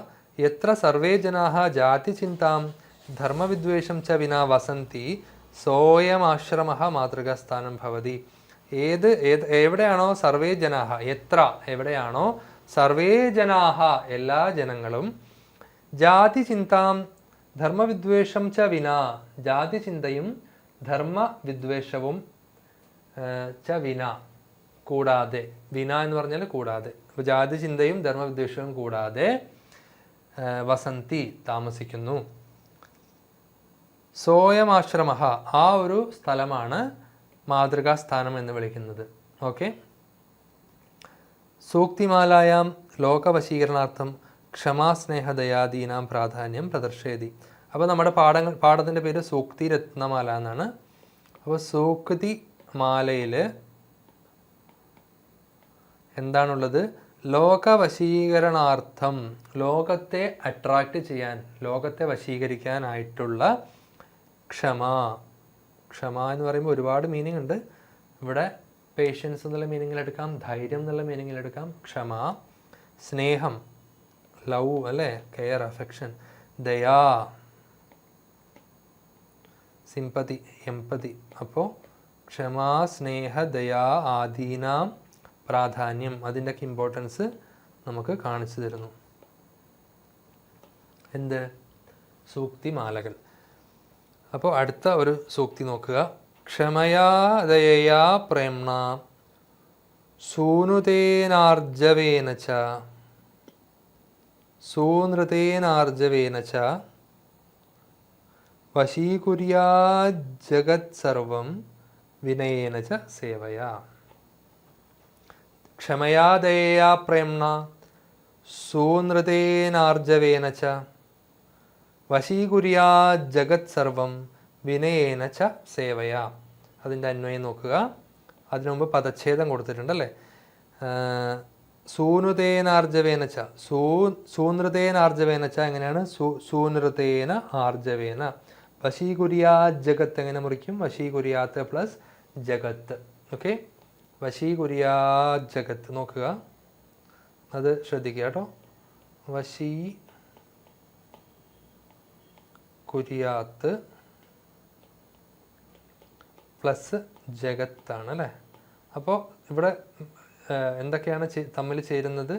എത്ര സർവേ ജനാഹ ജാതിചിന്താം ധർമ്മവിദ്വേഷം ച വിനാ വസന്തി സോയമാശ്രമഃ മാതൃകാസ്ഥാനം ഭവതി. എവിടെയാണോ സർവേ ജനാഹ, എവിടെയാണോ സർവേ ജനാഹ എല്ലാ ജനങ്ങളും ജാതിചിന്താം ധർമ്മവിദ്വേഷം ച വിനാ, ജാതിചിന്തയും ധർമ്മവിദ്വേഷവും ച വിന കൂടാതെ, വിന എന്ന് പറഞ്ഞാൽ കൂടാതെ, അപ്പോൾ ജാതിചിന്തയും ധർമ്മവിദ്വേഷവും കൂടാതെ വസന്തി താമസിക്കുന്നു. സോയമാശ്രമഃ ആ ഒരു സ്ഥലമാണ് മാതൃകാസ്ഥാനം എന്ന് വിളിക്കുന്നത്. ഓക്കെ. സൂക്തിമാലായാം ലോകവശീകരണാർത്ഥം ക്ഷമാസ്നേഹദയാദീനാം പ്രാധാന്യം പ്രദർശയതി. അപ്പോൾ നമ്മുടെ പാഠത്തിൻ്റെ പേര് സൂക്തി രത്നമാല എന്നാണ്. അപ്പോൾ സൂക്തി മാലയിൽ എന്താണുള്ളത്? ലോകവശീകരണാർത്ഥം, ലോകത്തെ അട്രാക്റ്റ് ചെയ്യാൻ, ലോകത്തെ വശീകരിക്കാനായിട്ടുള്ള ക്ഷമ. ക്ഷമ എന്ന് പറയുമ്പോൾ ഒരുപാട് മീനിങ് ഉണ്ട്. ഇവിടെ പേഷ്യൻസ് എന്നുള്ള മീനിങ്ങിലെടുക്കാം, ധൈര്യം എന്നുള്ള മീനിങ്ങിലെടുക്കാം. ക്ഷമ, സ്നേഹം, ലവ് അല്ലേ, കെയർ, അഫെക്ഷൻ, ദയാ, സിമ്പതി, എമ്പതി. അപ്പോൾ ക്ഷമ, സ്നേഹ, ദയാ ആദീനാം പ്രാധാന്യം, അതിൻ്റെയൊക്കെ ഇമ്പോർട്ടൻസ് നമുക്ക് കാണിച്ചു തരുന്നു. എന്ത്? സൂക്തിമാലകൾ. അപ്പോൾ അടുത്ത ഒരു സൂക്തി നോക്കുക. ക്ഷമയാ ദയയാ പ്രേംണ സൂനുതേനാർജവേന ച സൂനൃതേനാർജവേന ച വശീകുര്യാജ്ജഗത്സർവം വിനയേന ച സേവയാ. ക്ഷമയാ ദയയാ പ്രേംണ സൂനൃതേനാർജവേന ച വശീകുര്യാജ്ജഗത്സർവം വിനയേന ച സേവയാ. അതിൻ്റെ അന്വയം നോക്കുക. അതിനു മുമ്പ് പദച്ഛേദം കൊടുത്തിട്ടുണ്ടല്ലേ. സൂനുതേനാർജവേന ച, സൂനൃതേനാർജവേന ച എങ്ങനെയാണ്? സൂനൃതേന ആർജവേന. വശീകുര്യാജഗത്ത് എങ്ങനെ മുറിക്കും? വശീകുര്യാത്ത് പ്ലസ് ജഗത്ത്. ഓക്കെ, വശീകുര്യാജഗത്ത് നോക്കുക, അത് ശ്രദ്ധിക്കുക കേട്ടോ. വശീകുര്യാത്ത് പ്ലസ് ജഗത്താണ് അല്ലേ. അപ്പോൾ ഇവിടെ എന്തൊക്കെയാണ് തമ്മിൽ ചേരുന്നത്?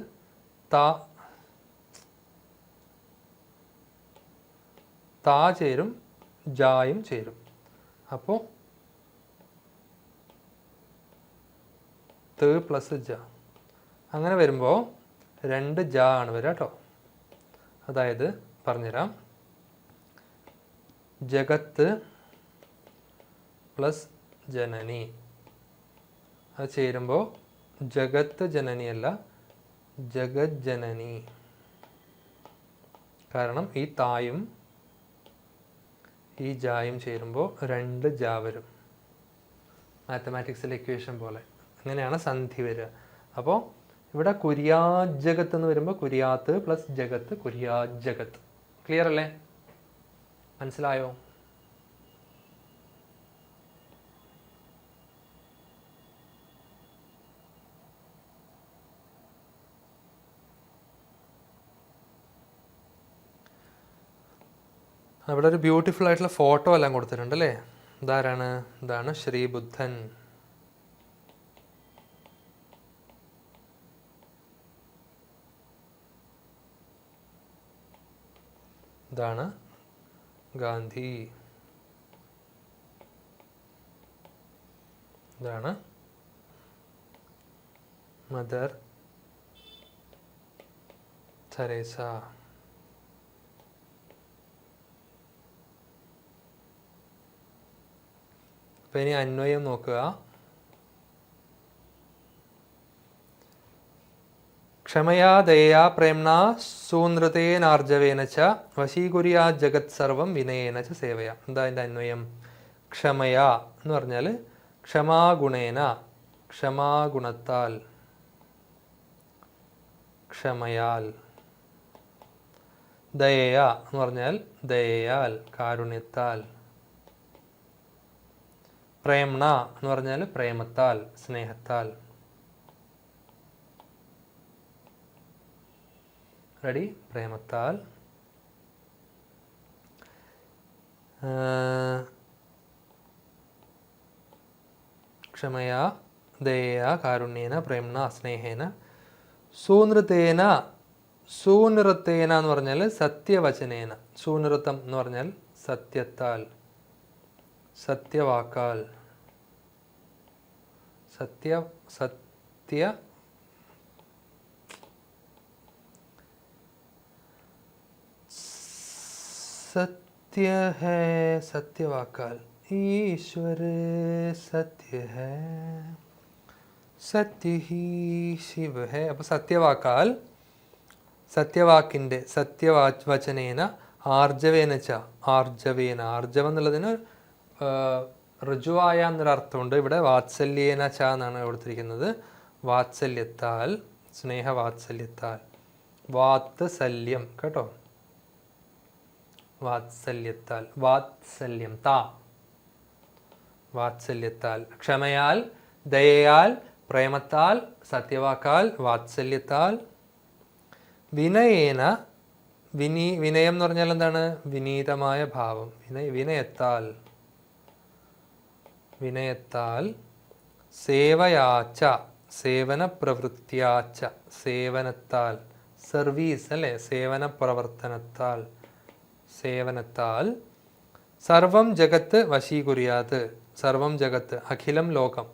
താ ചേരും, ജായും ചേരും. അപ്പോൾ ത് പ്ലസ് ജ, അങ്ങനെ വരുമ്പോൾ രണ്ട് ജ ആണ് വരിക കേട്ടോ. അതായത് പറഞ്ഞുതരാം. ജഗത്ത് പ്ലസ് ജനനി, അത് ചേരുമ്പോൾ ജഗത്ത് ജനനിയല്ല, ജഗജ്ജനനി. കാരണം ഈ തായും ഈ ജായും ചേരുമ്പോൾ രണ്ട് ജാ വരും. മാത്തമാറ്റിക്സിലെ ഇക്വേഷൻ പോലെ അങ്ങനെയാണ് സന്ധി വരിക. അപ്പോൾ ഇവിടെ കുര്യാജഗത്ത് എന്ന് വരുമ്പോൾ കുര്യാത്ത് പ്ലസ് ജഗത്ത്, കുര്യാജഗത്ത്. ക്ലിയർ അല്ലേ? മനസ്സിലായോ? അവിടെ ഒരു ബ്യൂട്ടിഫുൾ ആയിട്ടുള്ള ഫോട്ടോ എല്ലാം കൊടുത്തിട്ടുണ്ട് അല്ലേ. ഇതാരാണ്? ഇതാണ് ശ്രീബുദ്ധൻ. ഇതാണ് ഗാന്ധി. ഇതാണ് മദർ തെരേസ. അപ്പം ഇനി അന്വയം നോക്കുക. ക്ഷമയാ ദയയാ പ്രേംണ സൂനൃതേനാർജവേന ച വശീകുര്യാ ജഗത് സർവം വിനയേന ച സേവയ. എന്താ അതിൻ്റെ അന്വയം? ക്ഷമയാ എന്ന് പറഞ്ഞാൽ ക്ഷമാഗുണേന, ക്ഷമാഗുണത്താൽ, ക്ഷമയാൽ. ദയയ എന്ന് പറഞ്ഞാൽ ദയയാൽ, കാരുണ്യത്താൽ. പ്രേംണ എന്ന് പറഞ്ഞാൽ പ്രേമത്താൽ, സ്നേഹത്താൽ. റെഡി? പ്രേമത്താൽ. ക്ഷമയാ ദയയാ കാരുണ്യേന പ്രേംണ സ്നേഹേന സൂനൃതേന. സൂനൃത്തേന എന്ന് പറഞ്ഞാൽ സത്യവചനേന. സൂനൃത്തം എന്ന് പറഞ്ഞാൽ സത്യത്താൽ, സത്യവാക്കാൽ. സത്യ सत्य है, सत्यवाकाल. ईश्वर सत्य है, സത്യ ഹി ശിവ ഹേ. അപ്പോൾ സത്യവാക്കാൽ, സത്യവാക്കിൻ്റെ, സത്യവചനേന ആർജവേന ച. ആർജവേന, ആർജവം എന്നുള്ളതിന് ഋജുവായ എന്നൊരർത്ഥമുണ്ട്. ഇവിടെ വാത്സല്യേന ച എന്നാണ് കൊടുത്തിരിക്കുന്നത്. വാത്സല്യത്താൽ, സ്നേഹവാത്സല്യത്താൽ. വാത്സല്യം കേട്ടോ, വാത്സല്യത്താൽ. വാത്സല്യം താ, വാത്സല്യത്താൽ. ക്ഷമയാൽ, ദയയാൽ, പ്രേമത്താൽ, സത്യവാക്കാൽ, വാത്സല്യത്താൽ. വിനയേന, വിനയം എന്ന് പറഞ്ഞാൽ എന്താണ്? വിനീതമായ ഭാവം. വിനയത്താൽ, വിനയത്താൽ. സേവയാച്ച, സേവന പ്രവൃത്തിയാച്ച, സേവനത്താൽ. സർവീസ് അല്ലേ, സേവന പ്രവർത്തനത്താൽ, സേവനത്താൽ. സർവം ജഗത്ത് വശീകുര്യാത്. സർവം ജഗത്ത്, അഖിലം ലോകം.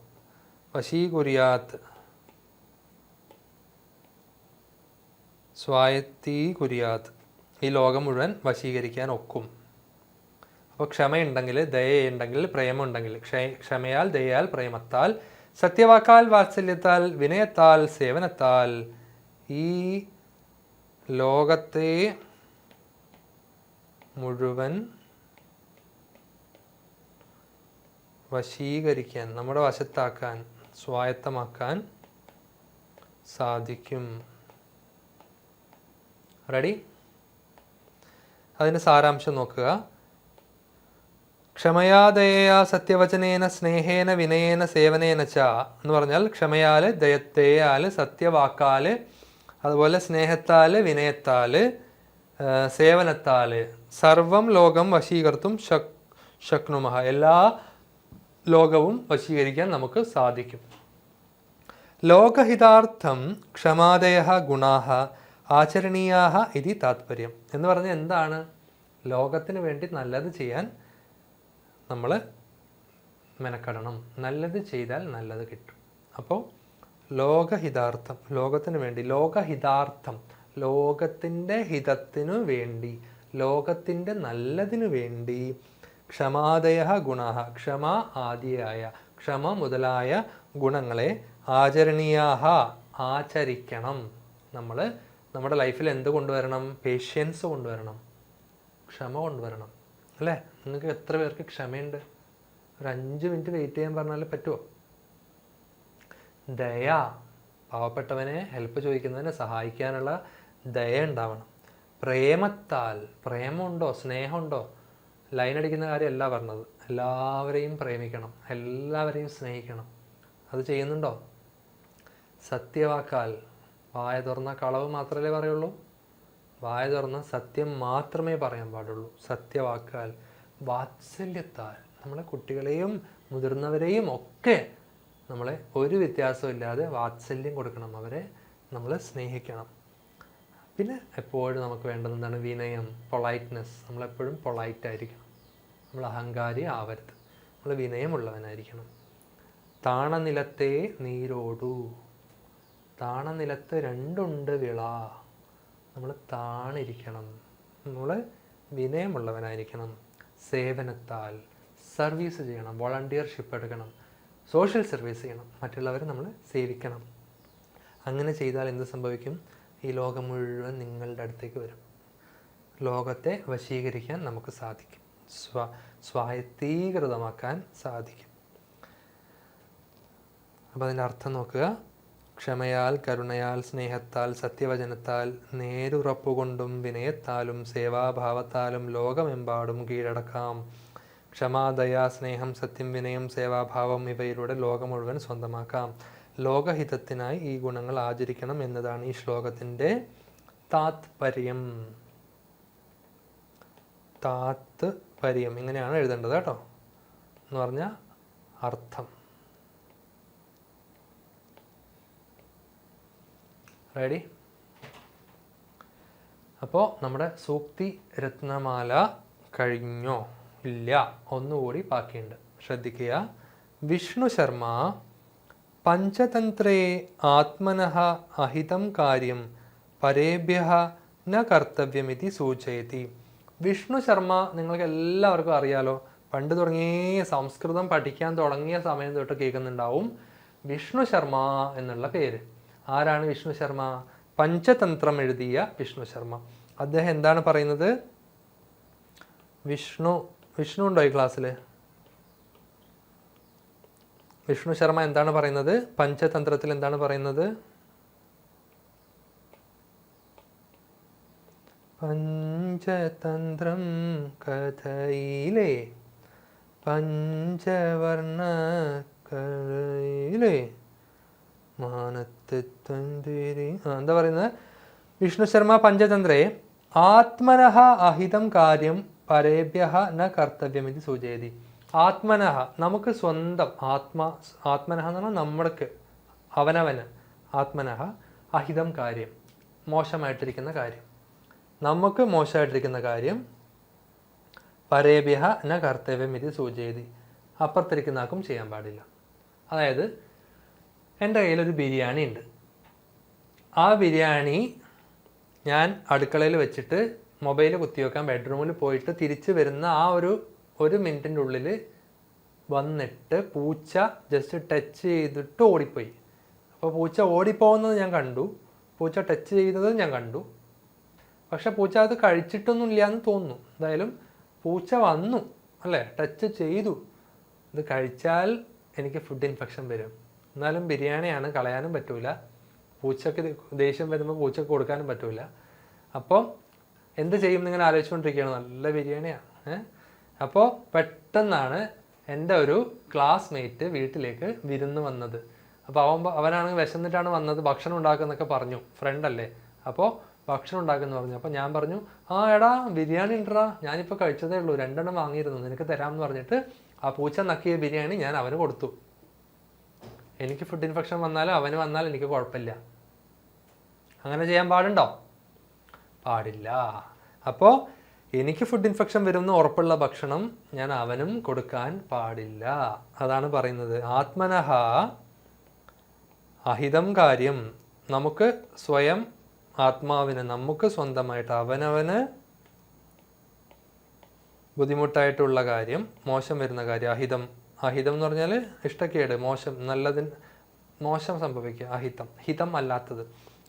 വശീകുര്യാത്, സ്വായത്തീകുര്യാത്. ഈ ലോകം മുഴുവൻ വശീകരിക്കാൻ ഒക്കും. അപ്പോൾ ക്ഷമയുണ്ടെങ്കിൽ, ദയയുണ്ടെങ്കിൽ, പ്രേമമുണ്ടെങ്കിൽ. ക്ഷമയാൽ, ദയയാൽ, പ്രേമത്താൽ, സത്യവാക്കാൽ, വാത്സല്യത്താൽ, വിനയത്താൽ, സേവനത്താൽ ഈ ലോകത്തെ മുഴുവൻ വശീകരിക്കാൻ, നമ്മുടെ വശത്താക്കാൻ, സ്വായത്തമാക്കാൻ സാധിക്കും. റെഡി? അതിൻ്റെ സാരാംശം നോക്കുക. ക്ഷമയാ ദയയാ സത്യവചനേന സ്നേഹേന വിനയേന സേവനേന ച എന്ന് പറഞ്ഞാൽ ക്ഷമയാൽ, ദയയാൽ, സത്യവാക്കാൽ, അതുപോലെ സ്നേഹത്താൽ, വിനയത്താൽ, സേവനത്താൽ സർവം ലോകം വശീകർത്തും ശക്നുമഹ. എല്ലാ ലോകവും വശീകരിക്കാൻ നമുക്ക് സാധിക്കും. ലോകഹിതാർത്ഥം ക്ഷമാദയ ഗുണാഹ ആചരണീയാഹ ഇതി താത്പര്യം. എന്ന് പറഞ്ഞാൽ എന്താണ്? ലോകത്തിന് വേണ്ടി നല്ലത് ചെയ്യാൻ നമ്മൾ മെനക്കെടണം. നല്ലത് ചെയ്താൽ നല്ലത് കിട്ടും. അപ്പോൾ ലോകഹിതാർത്ഥം, ലോകത്തിന് വേണ്ടി. ലോകഹിതാർത്ഥം, ലോകത്തിൻ്റെ ഹിതത്തിനു വേണ്ടി, ലോകത്തിൻ്റെ നല്ലതിനു വേണ്ടി. ക്ഷമാദയ ഗുണാഹ, ക്ഷമ ആദിയായ, ക്ഷമ മുതലായ ഗുണങ്ങളെ ആചരണീയാഹ, ആചരിക്കണം. നമ്മൾ നമ്മുടെ ലൈഫിൽ എന്ത് കൊണ്ടുവരണം? പേഷ്യൻസ് കൊണ്ടുവരണം, ക്ഷമ കൊണ്ടുവരണം. അല്ലേ? നിങ്ങൾക്ക് എത്ര പേർക്ക് ക്ഷമയുണ്ട്? ഒരു 5 മിനിറ്റ് വെയിറ്റ് ചെയ്യാൻ പറഞ്ഞാൽ പറ്റുമോ? ദയ, പാവപ്പെട്ടവനെ ഹെൽപ്പ് ചോദിക്കുന്നതിനെ സഹായിക്കാനുള്ള ദയ ഉണ്ടാവണം. പ്രേമത്താൽ, പ്രേമമുണ്ടോ, സ്നേഹമുണ്ടോ? ലൈൻ അടിക്കുന്ന കാര്യമല്ല പറഞ്ഞത്. എല്ലാവരെയും പ്രേമിക്കണം, എല്ലാവരെയും സ്നേഹിക്കണം. അത് ചെയ്യുന്നുണ്ടോ? സത്യവാക്കാൽ, വായ തുറന്ന കളവ് മാത്രമേ പറയുള്ളൂ. വായ തുറന്ന സത്യം മാത്രമേ പറയാൻ പാടുള്ളൂ. സത്യവാക്കാൽ. വാത്സല്യത്താൽ, നമ്മളെ കുട്ടികളെയും മുതിർന്നവരെയും ഒക്കെ നമ്മളെ ഒരു വ്യത്യാസവും ഇല്ലാതെ വാത്സല്യം കൊടുക്കണം. അവരെ നമ്മൾ സ്നേഹിക്കണം. പിന്നെ എപ്പോഴും നമുക്ക് വേണ്ടത് എന്താണ്? വിനയം, പൊളൈറ്റ്നെസ്. നമ്മളെപ്പോഴും പൊളൈറ്റായിരിക്കണം, നമ്മൾ അഹങ്കാരി ആവരുത്, നമ്മൾ വിനയമുള്ളവനായിരിക്കണം. താണനിലത്തെ നീരോടു. താണനിലത്ത് രണ്ടുണ്ട് വിള. നമ്മൾ താണിരിക്കണം, നമ്മൾ വിനയമുള്ളവനായിരിക്കണം. സേവനത്താൽ, സർവീസ് ചെയ്യണം, വോളണ്ടിയർഷിപ്പ് എടുക്കണം, സോഷ്യൽ സർവീസ് ചെയ്യണം, മറ്റുള്ളവരെ നമ്മൾ സേവിക്കണം. അങ്ങനെ ചെയ്താൽ എന്ത് സംഭവിക്കും? ഈ ലോകം മുഴുവൻ നിങ്ങളുടെ അടുത്തേക്ക് വരും. ലോകത്തെ വശീകരിക്കാൻ നമുക്ക് സാധിക്കും, സ്വായത്തീകൃതമാക്കാൻ സാധിക്കും. അപ്പോൾ അതിൻ്റെ അർത്ഥം നോക്കുക. ക്ഷമയാൽ, കരുണയാൽ, സ്നേഹത്താൽ, സത്യവചനത്താൽ, നേരുറപ്പുകൊണ്ടും വിനയത്താലും സേവാഭാവത്താലും ലോകമെമ്പാടും കീഴടക്കാം. ക്ഷമ, ദയ, സ്നേഹം, സത്യം, വിനയം, സേവാഭാവം ഇവയിലൂടെ ലോകം മുഴുവൻ സ്വന്തമാക്കാം. ലോകഹിതത്തിനായി ഈ ഗുണങ്ങൾ ആചരിക്കണം എന്നതാണ് ഈ ശ്ലോകത്തിൻ്റെ താത്പര്യം. താത്പര്യം ഇങ്ങനെയാണ് എഴുതേണ്ടത് കേട്ടോ, എന്ന് പറഞ്ഞാൽ അർത്ഥം. റെഡി? അപ്പോൾ നമ്മുടെ സൂക്തി രത്നമാല കഴിഞ്ഞോ? ഇല്ല, ഒന്നുകൂടി ബാക്കിയുണ്ട്, ശ്രദ്ധിക്കുക. വിഷ്ണു ശർമ്മ പഞ്ചതന്ത്രേ ആത്മനഃ അഹിതം കാര്യം പരേഭ്യഃ ന കർത്തവ്യമിതി സൂചയതി. വിഷ്ണു ശർമ്മ നിങ്ങൾക്ക് എല്ലാവർക്കും അറിയാലോ, പണ്ട് തുടങ്ങിയ സംസ്കൃതം പഠിക്കാൻ തുടങ്ങിയ സമയം തൊട്ട് കേൾക്കുന്നുണ്ടാവും വിഷ്ണു ശർമ്മ എന്നുള്ള പേര്. ആരാണ് വിഷ്ണു ശർമ്മ? പഞ്ചതന്ത്രം എഴുതിയ വിഷ്ണു ശർമ്മ. അദ്ദേഹം എന്താണ് പറയുന്നത്? വിഷ്ണു ഉണ്ടോ ഈ ക്ലാസ്സിൽ? വിഷ്ണു ശർമ്മ എന്താണ് പറയുന്നത്? പഞ്ചതന്ത്രത്തിൽ എന്താണ് പറയുന്നത്? പഞ്ചതന്ത്രം കഥയിലെ പഞ്ചവർണ്ണ കഥയിലെ മാനത്തരി എന്താ പറയുന്നത്? വിഷ്ണു ശർമ്മ പഞ്ചതന്ത്രേ ആത്മനഃ അഹിതം കാര്യം പരേഭ്യഃ ന കർത്തവ്യം ഇത് സൂചയതി. ആത്മനഃ നമുക്ക് സ്വന്തം, ആത്മനഃ എന്ന് പറഞ്ഞാൽ നമ്മൾക്ക്, അവനവന്. ആത്മനഃ അഹിതം കാര്യം മോശമായിട്ടിരിക്കുന്ന കാര്യം, നമുക്ക് മോശമായിട്ടിരിക്കുന്ന കാര്യം. പരേഭ്യഃ ന കർത്തവ്യം ഇത് സൂചയതി, അപ്പുറത്തിരിക്കുന്ന ആർക്കും ചെയ്യാൻ പാടില്ല. അതായത് എൻ്റെ കയ്യിലൊരു ബിരിയാണി ഉണ്ട്. ആ ബിരിയാണി ഞാൻ അടുക്കളയിൽ വെച്ചിട്ട് മൊബൈൽ കുത്തിവെക്കാൻ ബെഡ്റൂമിൽ പോയിട്ട് തിരിച്ച് വരുന്ന ആ ഒരു മിനിറ്റിൻ്റെ ഉള്ളിൽ വന്നിട്ട് പൂച്ച ജസ്റ്റ് ടച്ച് ചെയ്തിട്ട് ഓടിപ്പോയി. അപ്പോൾ പൂച്ച ഓടിപ്പോകുന്നത് ഞാൻ കണ്ടു, പൂച്ച ടച്ച് ചെയ്തത് ഞാൻ കണ്ടു. പക്ഷെ പൂച്ച അത് കഴിച്ചിട്ടൊന്നും ഇല്ല എന്ന് തോന്നുന്നു. എന്തായാലും പൂച്ച വന്നു അല്ലേ, ടച്ച് ചെയ്തു. ഇത് കഴിച്ചാൽ എനിക്ക് ഫുഡ് ഇൻഫെക്ഷൻ വരും. എന്നാലും ബിരിയാണിയാണ്, കളയാനും പറ്റൂല. പൂച്ചക്ക് ദേഷ്യം വരുമ്പോൾ പൂച്ചക്ക് കൊടുക്കാനും പറ്റൂല. അപ്പോൾ എന്ത് ചെയ്യും എന്നിങ്ങനെ ആലോചിച്ചുകൊണ്ടിരിക്കുകയാണ്. നല്ല ബിരിയാണിയാണ്. അപ്പോൾ പെട്ടെന്നാണ് എൻ്റെ ഒരു ക്ലാസ്മേറ്റ് വീട്ടിലേക്ക് വിരുന്ന് വന്നത്. അപ്പോൾ അവനാണെങ്കിൽ വിശന്നിട്ടാണ് വന്നത്, ഭക്ഷണം ഉണ്ടാക്കുന്നൊക്കെ പറഞ്ഞു. ഫ്രണ്ടല്ലേ, അപ്പോൾ ഭക്ഷണം ഉണ്ടാക്കുമെന്ന് പറഞ്ഞു. അപ്പോൾ ഞാൻ പറഞ്ഞു, ആ എടാ ബിരിയാണി ഉണ്ടടാ, ഞാനിപ്പോൾ കഴിച്ചതേ ഉള്ളൂ, 2 എണ്ണം വാങ്ങിയിരുന്നു, നിനക്ക് തരാമെന്ന് പറഞ്ഞിട്ട് ആ പൂച്ച നക്കിയ ബിരിയാണി ഞാൻ അവന് കൊടുത്തു. എനിക്ക് ഫുഡ് ഇൻഫെക്ഷൻ വന്നാലും അവന് വന്നാലും എനിക്ക് കുഴപ്പമില്ല. അങ്ങനെ ചെയ്യാൻ പാടുണ്ടോ? പാടില്ല. അപ്പോൾ എനിക്ക് ഫുഡ് ഇൻഫെക്ഷൻ വരുമെന്ന് ഉറപ്പുള്ള ഭക്ഷണം ഞാൻ അവനും കൊടുക്കാൻ പാടില്ല. അതാണ് പറയുന്നത്. ആത്മനഃ അഹിതം കാര്യം, നമുക്ക് സ്വയം, ആത്മാവിന്, നമുക്ക് സ്വന്തമായിട്ട് അവനവന് ബുദ്ധിമുട്ടായിട്ടുള്ള കാര്യം, മോശം വരുന്ന കാര്യം, അഹിതം. അഹിതം എന്ന് പറഞ്ഞാൽ ഇഷ്ടക്കേട്, മോശം, മോശം സംഭവിക്കുക, അഹിതം, ഹിതം അല്ലാത്തത്.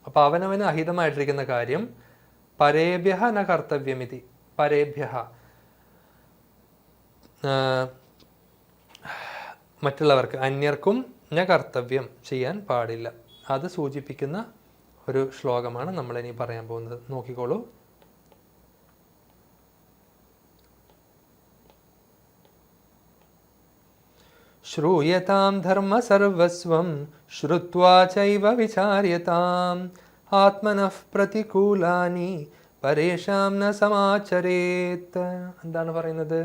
അപ്പോൾ അവനവന് അഹിതമായിട്ടിരിക്കുന്ന കാര്യം പരേഭ്യഃ ന കർത്തവ്യമിതി. പരേഭ്യഃ മറ്റുള്ളവർക്ക്, അന്യർക്കും ന കർത്തവ്യം ചെയ്യാൻ പാടില്ല. അത് സൂചിപ്പിക്കുന്ന ഒരു ശ്ലോകമാണ് നമ്മളിനി പറയാൻ പോകുന്നത്. നോക്കിക്കോളൂ. ശ്രൂയതാം ധർമ്മ സർവസ്വം ശ്രുത്വാ ചൈവ വിചാര്യതാം ആത്മനഃ പ്രതികൂലാനി പരേഷാം ന സമാചരേത്. എന്താണ് പറയുന്നത്?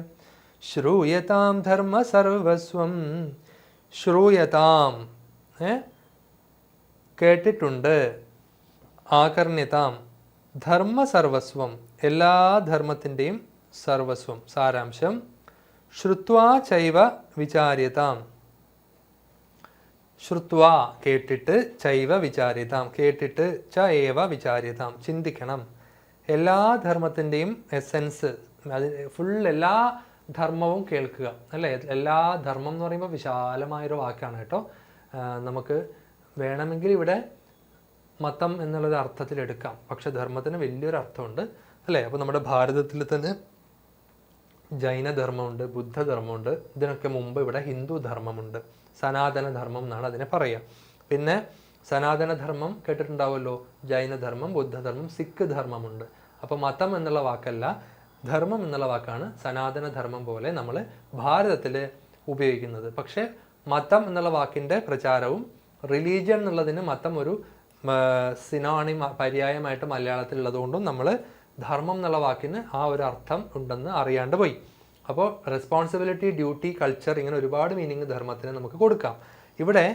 ശ്രൂയതാം ധർമ്മ സർവസ്വം. ശ്രൂയതാം കേട്ടിട്ടുണ്ട്, ആകർണ്യതാം ധർമ്മ സർവസ്വം, എല്ലാ ധർമ്മത്തിൻ്റെയും സർവസ്വം, സാരാംശം. ശ്രുത്വാ ചൈവ വിചാര്യതാം, ശ്രുത്വാ കേട്ടിട്ട്, ചൈവ വിചാര്യതാം കേട്ടിട്ട്, ച ഏവ വിചാര്യതാം ചിന്തിക്കണം. എല്ലാ ധർമ്മത്തിൻ്റെയും എസെൻസ്, അത് ഫുൾ എല്ലാ ധർമ്മവും കേൾക്കുക അല്ലേ. എല്ലാ ധർമ്മം എന്ന് പറയുമ്പോൾ വിശാലമായൊരു വാക്കാണ് കേട്ടോ. നമുക്ക് വേണമെങ്കിൽ ഇവിടെ മതം എന്നുള്ളത് അർത്ഥത്തിലെടുക്കാം, പക്ഷെ ധർമ്മത്തിന് വലിയൊരു അർത്ഥമുണ്ട് അല്ലേ. അപ്പോൾ നമ്മുടെ ഭാരതത്തിൽ തന്നെ ജൈനധർമ്മമുണ്ട്, ബുദ്ധധർമ്മമുണ്ട്, ഇതിനൊക്കെ മുമ്പ് ഇവിടെ ഹിന്ദു ധർമ്മമുണ്ട്. സനാതനധർമ്മം എന്നാണ് അതിനെ പറയുക. പിന്നെ സനാതനധർമ്മം കേട്ടിട്ടുണ്ടാവുമല്ലോ, ജൈനധർമ്മം, ബുദ്ധധർമ്മം, സിഖ് ധർമ്മമുണ്ട്. അപ്പോൾ മതം എന്നുള്ള വാക്കല്ല, ധർമ്മം എന്നുള്ള വാക്കാണ് സനാതനധർമ്മം പോലെ നമ്മൾ ഭാരതത്തിൽ ഉപയോഗിക്കുന്നത്. പക്ഷേ മതം എന്നുള്ള വാക്കിൻ്റെ പ്രചാരവും റിലീജിയൻ എന്നുള്ളതിന് മതം ഒരു സിനോണിം പര്യായമായിട്ട് മലയാളത്തിലുള്ളതുകൊണ്ടും നമ്മൾ ധർമ്മം എന്നുള്ള വാക്കിന് ആ ഒരു അർത്ഥം ഉണ്ടെന്ന് അറിയാണ്ട് പോയി. അപ്പോൾ റെസ്പോൺസിബിലിറ്റി, ഡ്യൂട്ടി, കൾച്ചർ, ഇങ്ങനെ ഒരുപാട് മീനിങ് ധർമ്മത്തിന് നമുക്ക് കൊടുക്കാം. ഇവിടെ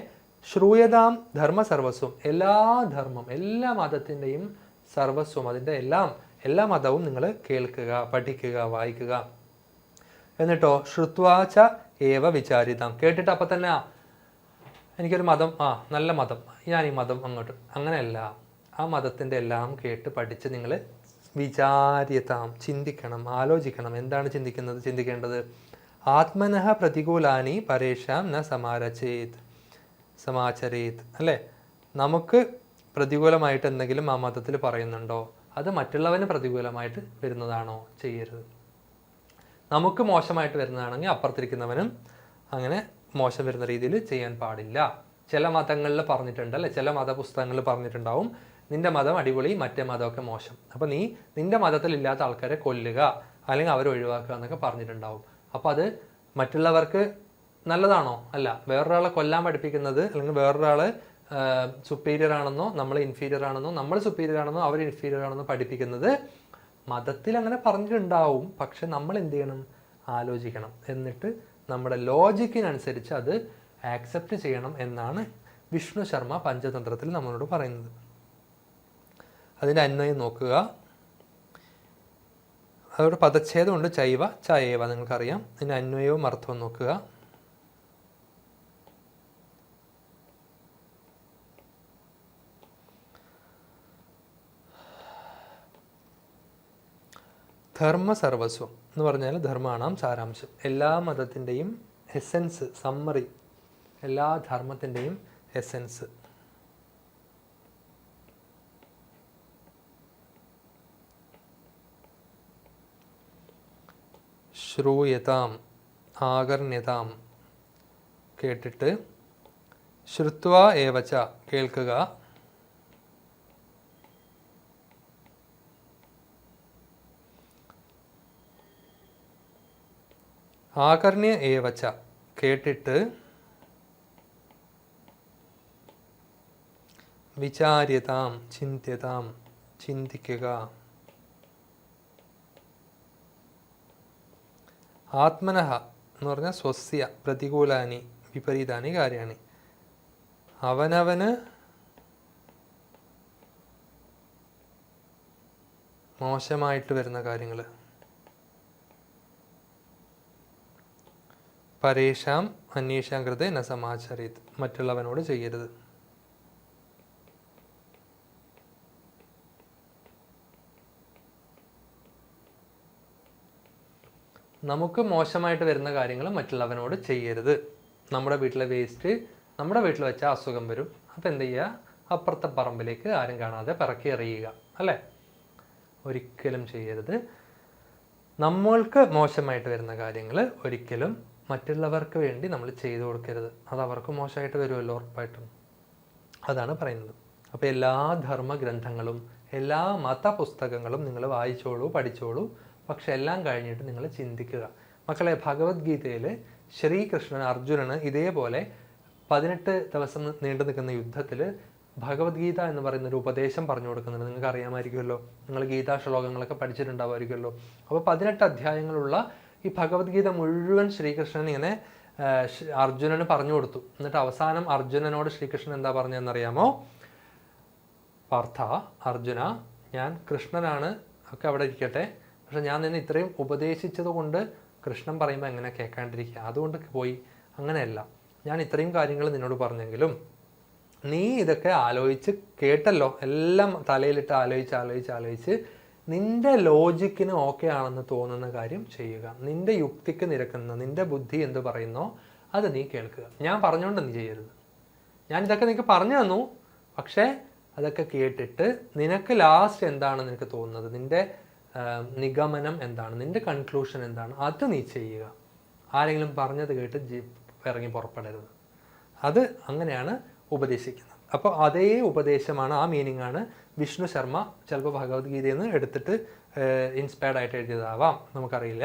ശ്രൂയതാം ധർമ്മ സർവസ്വം, എല്ലാ ധർമ്മം, എല്ലാ മതത്തിൻ്റെയും സർവസ്വം, അതിൻ്റെ എല്ലാ മതവും നിങ്ങൾ കേൾക്കുക, പഠിക്കുക, വായിക്കുക. എന്നിട്ടോ ശ്രുത്വാച ഏവ വിചാരിതാം, കേട്ടിട്ട് അപ്പം തന്നെ എനിക്കൊരു മതം, നല്ല മതം, ഞാൻ ഈ മതം അങ്ങോട്ട്, അങ്ങനെയല്ല. ആ മതത്തിൻ്റെ എല്ലാം കേട്ട് പഠിച്ച് നിങ്ങൾ വിചാര്യതാം ചിന്തിക്കണം, ആലോചിക്കണം. എന്താണ് ചിന്തിക്കേണ്ടത്? ആത്മനഃ പ്രതികൂലാനി പരേഷാം ന സമാചരേത് അല്ലേ. നമുക്ക് പ്രതികൂലമായിട്ട് എന്തെങ്കിലും ആ മതത്തിൽ പറയുന്നുണ്ടോ, അത് മറ്റുള്ളവന് പ്രതികൂലമായിട്ട് വരുന്നതാണോ ചെയ്യരുത്. നമുക്ക് മോശമായിട്ട് വരുന്നതാണെങ്കിൽ അപ്പുറത്തിരിക്കുന്നവനും അങ്ങനെ മോശം വരുന്ന രീതിയിൽ ചെയ്യാൻ പാടില്ല. ചില മതങ്ങളിൽ പറഞ്ഞിട്ടുണ്ട് അല്ലേ, ചില മതപുസ്തകങ്ങളിൽ പറഞ്ഞിട്ടുണ്ടാവും നിന്റെ മതം അടിപൊളി, മറ്റേ മതമൊക്കെ മോശം, അപ്പോൾ നീ നിന്റെ മതത്തിലില്ലാത്ത ആൾക്കാരെ കൊല്ലുക അല്ലെങ്കിൽ അവരെ ഒഴിവാക്കുക എന്നൊക്കെ പറഞ്ഞിട്ടുണ്ടാവും. അപ്പോൾ അത് മറ്റുള്ളവർക്ക് നല്ലതാണോ? അല്ല. വേറൊരാളെ കൊല്ലാൻ പഠിപ്പിക്കുന്നത്, അല്ലെങ്കിൽ വേറൊരാൾ സുപ്പീരിയർ ആണെന്നോ നമ്മൾ ഇൻഫീരിയർ ആണെന്നോ, നമ്മൾ സുപ്പീരിയർ ആണെന്നോ അവർ ഇൻഫീരിയർ ആണെന്നോ പഠിപ്പിക്കുന്നത് മതത്തിൽ അങ്ങനെ പറഞ്ഞിട്ടുണ്ടാവും. പക്ഷെ നമ്മൾ എന്ത് ചെയ്യണം? ആലോചിക്കണം. എന്നിട്ട് നമ്മുടെ ലോജിക്കിനനുസരിച്ച് അത് ആക്സെപ്റ്റ് ചെയ്യണം എന്നാണ് വിഷ്ണു ശർമ്മ പഞ്ചതന്ത്രത്തിൽ നമ്മളോട് പറയുന്നത്. അതിൻ്റെ അന്വയം നോക്കുക. അതോടെ പദച്ഛേദമുണ്ട്, ചൈവ ചയേവ, നിങ്ങൾക്കറിയാം. അതിൻ്റെ അന്വയവും അർത്ഥവും നോക്കുക. ധർമ്മ സർവസ്വം എന്ന് പറഞ്ഞാൽ ധർമ്മാണാം സാരാംശം, എല്ലാ മതത്തിൻ്റെയും എസെൻസ്, സമ്മറി, എല്ലാ ധർമ്മത്തിൻ്റെയും എസെൻസ്. ശ്രൂയതാം ആകർണ്യതാം കേട്ടിട്ട്, ശ്രുത്വാ ഏവച കേൾക്കുക, ആകർണ്യ ഏവച കേട്ടിട്ട്, വിചാര്യതാം ചിന്ത്യതാം ചിന്തിക്കുക, ആത്മനഃ എന്ന് പറഞ്ഞാൽ സ്വസ്യ പ്രതികൂലാനി വിപരീതാനി കാര്യാണി, അവനവന് മോശമായിട്ട് വരുന്ന കാര്യങ്ങൾ, പരേഷാം അന്വേഷാം കൃതേ ന സമാചരേത് മറ്റുള്ളവനോട് ചെയ്യരുത്. നമുക്ക് മോശമായിട്ട് വരുന്ന കാര്യങ്ങൾ മറ്റുള്ളവനോട് ചെയ്യരുത്. നമ്മുടെ വീട്ടിലെ വേസ്റ്റ് നമ്മുടെ വീട്ടിൽ വെച്ചാൽ അസുഖം വരും. അപ്പം എന്ത് ചെയ്യുക? അപ്പുറത്തെ പറമ്പിലേക്ക് ആരും കാണാതെ പിറക്കി എറിയുക അല്ലേ? ഒരിക്കലും ചെയ്യരുത്. നമ്മൾക്ക് മോശമായിട്ട് വരുന്ന കാര്യങ്ങൾ ഒരിക്കലും മറ്റുള്ളവർക്ക് വേണ്ടി നമ്മൾ ചെയ്തു കൊടുക്കരുത്. അത് അവർക്ക് മോശമായിട്ട് വരുമല്ലോ ഉറപ്പായിട്ടും. അതാണ് പറയുന്നത്. അപ്പോൾ എല്ലാ ധർമ്മഗ്രന്ഥങ്ങളും എല്ലാ മതപുസ്തകങ്ങളും നിങ്ങൾ വായിച്ചോളൂ, പഠിച്ചോളൂ. പക്ഷെ എല്ലാം കഴിഞ്ഞിട്ട് നിങ്ങൾ ചിന്തിക്കുക. മക്കളെ, ഭഗവത്ഗീതയിൽ ശ്രീകൃഷ്ണൻ അർജുനന് ഇതേപോലെ 18 ദിവസം നീണ്ടു നിൽക്കുന്ന യുദ്ധത്തിൽ ഭഗവത്ഗീത എന്ന് പറയുന്നൊരു ഉപദേശം പറഞ്ഞു കൊടുക്കുന്നുണ്ട്. നിങ്ങൾക്ക് അറിയാമായിരിക്കുമല്ലോ, നിങ്ങൾ ഗീതാ ശ്ലോകങ്ങളൊക്കെ പഠിച്ചിട്ടുണ്ടാവുമായിരിക്കുമല്ലോ. അപ്പോൾ 18 അധ്യായങ്ങളുള്ള ഈ ഭഗവത്ഗീത മുഴുവൻ ശ്രീകൃഷ്ണൻ ഇങ്ങനെ അർജുനന് പറഞ്ഞു കൊടുത്തു. എന്നിട്ട് അവസാനം അർജുനനോട് ശ്രീകൃഷ്ണൻ എന്താ പറഞ്ഞതെന്നറിയാമോ? പാർത്ഥ, അർജുന, ഞാൻ കൃഷ്ണനാണ് ഒക്കെ അവിടെ ഇരിക്കട്ടെ, പക്ഷെ ഞാൻ നിന്നെ ഇത്രയും ഉപദേശിച്ചത് കൊണ്ട് കൃഷ്ണൻ പറയുമ്പോൾ എങ്ങനെ കേൾക്കാണ്ടിരിക്കുക, അതുകൊണ്ട് പോയി. അങ്ങനെയല്ല, ഞാൻ ഇത്രയും കാര്യങ്ങൾ നിന്നോട് പറഞ്ഞെങ്കിലും നീ ഇതൊക്കെ ആലോചിച്ച് കേട്ടല്ലോ, എല്ലാം തലയിലിട്ട് ആലോചിച്ച് നിന്റെ ലോജിക്കിന് ഓക്കെ ആണെന്ന് തോന്നുന്ന കാര്യം ചെയ്യുക. നിന്റെ യുക്തിക്ക് നിരക്കുന്ന, നിന്റെ ബുദ്ധി എന്ത് പറയുന്നോ അത് നീ കേൾക്കുക. ഞാൻ പറഞ്ഞുകൊണ്ട് നീ ചെയ്യരുത്. ഞാൻ ഇതൊക്കെ നിനക്ക് പറഞ്ഞു തന്നു, പക്ഷേ അതൊക്കെ കേട്ടിട്ട് നിനക്ക് ലാസ്റ്റ് എന്താണ് നിനക്ക് തോന്നുന്നത്, നിന്റെ നിഗമനം എന്താണ്, നിന്റെ കൺക്ലൂഷൻ എന്താണ്, അത് നീ ചെയ്യുക. ആരെങ്കിലും പറഞ്ഞത് കേട്ട് ഇറങ്ങി പുറപ്പെടരുത്. അത് അങ്ങനെയാണ് ഉപദേശിക്കുന്നത്. അപ്പോൾ അതേ ഉപദേശമാണ്, ആ മീനിങ് ആണ് വിഷ്ണു ശർമ്മ ചിലപ്പോൾ ഭഗവത്ഗീതയിൽ നിന്ന് എടുത്തിട്ട് ഇൻസ്പയർഡ് ആയിട്ട് എഴുതിയതാവാം, നമുക്കറിയില്ല.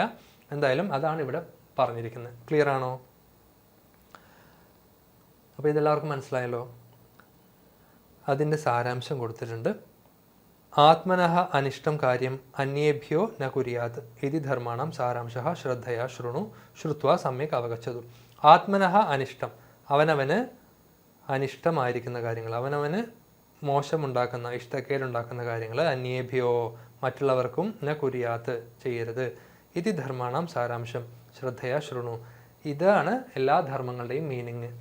എന്തായാലും അതാണ് ഇവിടെ പറഞ്ഞിരിക്കുന്നത്. ക്ലിയർ ആണോ? അപ്പോൾ ഇതെല്ലാവർക്കും മനസ്സിലായല്ലോ. അതിൻ്റെ സാരാംശം കൊടുത്തിട്ടുണ്ട്. ആത്മനഃ അനിഷ്ടം കാര്യം അന്യേഭ്യോ ന കുര്യാത് ഇതി ധർമാണം സാരാംശഃ ശ്രദ്ധയാ ശൃണു ശ്രുത്വാ സമ്യക് അവഗച്ഛതു. ആത്മനഃ അനിഷ്ടം, അവനവന് അനിഷ്ടമായിരിക്കുന്ന കാര്യങ്ങൾ, അവനവന് മോശമുണ്ടാക്കുന്ന, ഇഷ്ടക്കേടുണ്ടാക്കുന്ന കാര്യങ്ങൾ, അന്യേഭ്യോ മറ്റുള്ളവർക്കും ന കുര്യാത്ത് ചെയ്യരുത്, ഇതി ധർമാണം സാരാംശം ശ്രദ്ധയാ ശൃണു. ഇതാണ് എല്ലാ ധർമ്മങ്ങളുടെയും മീനിങ്.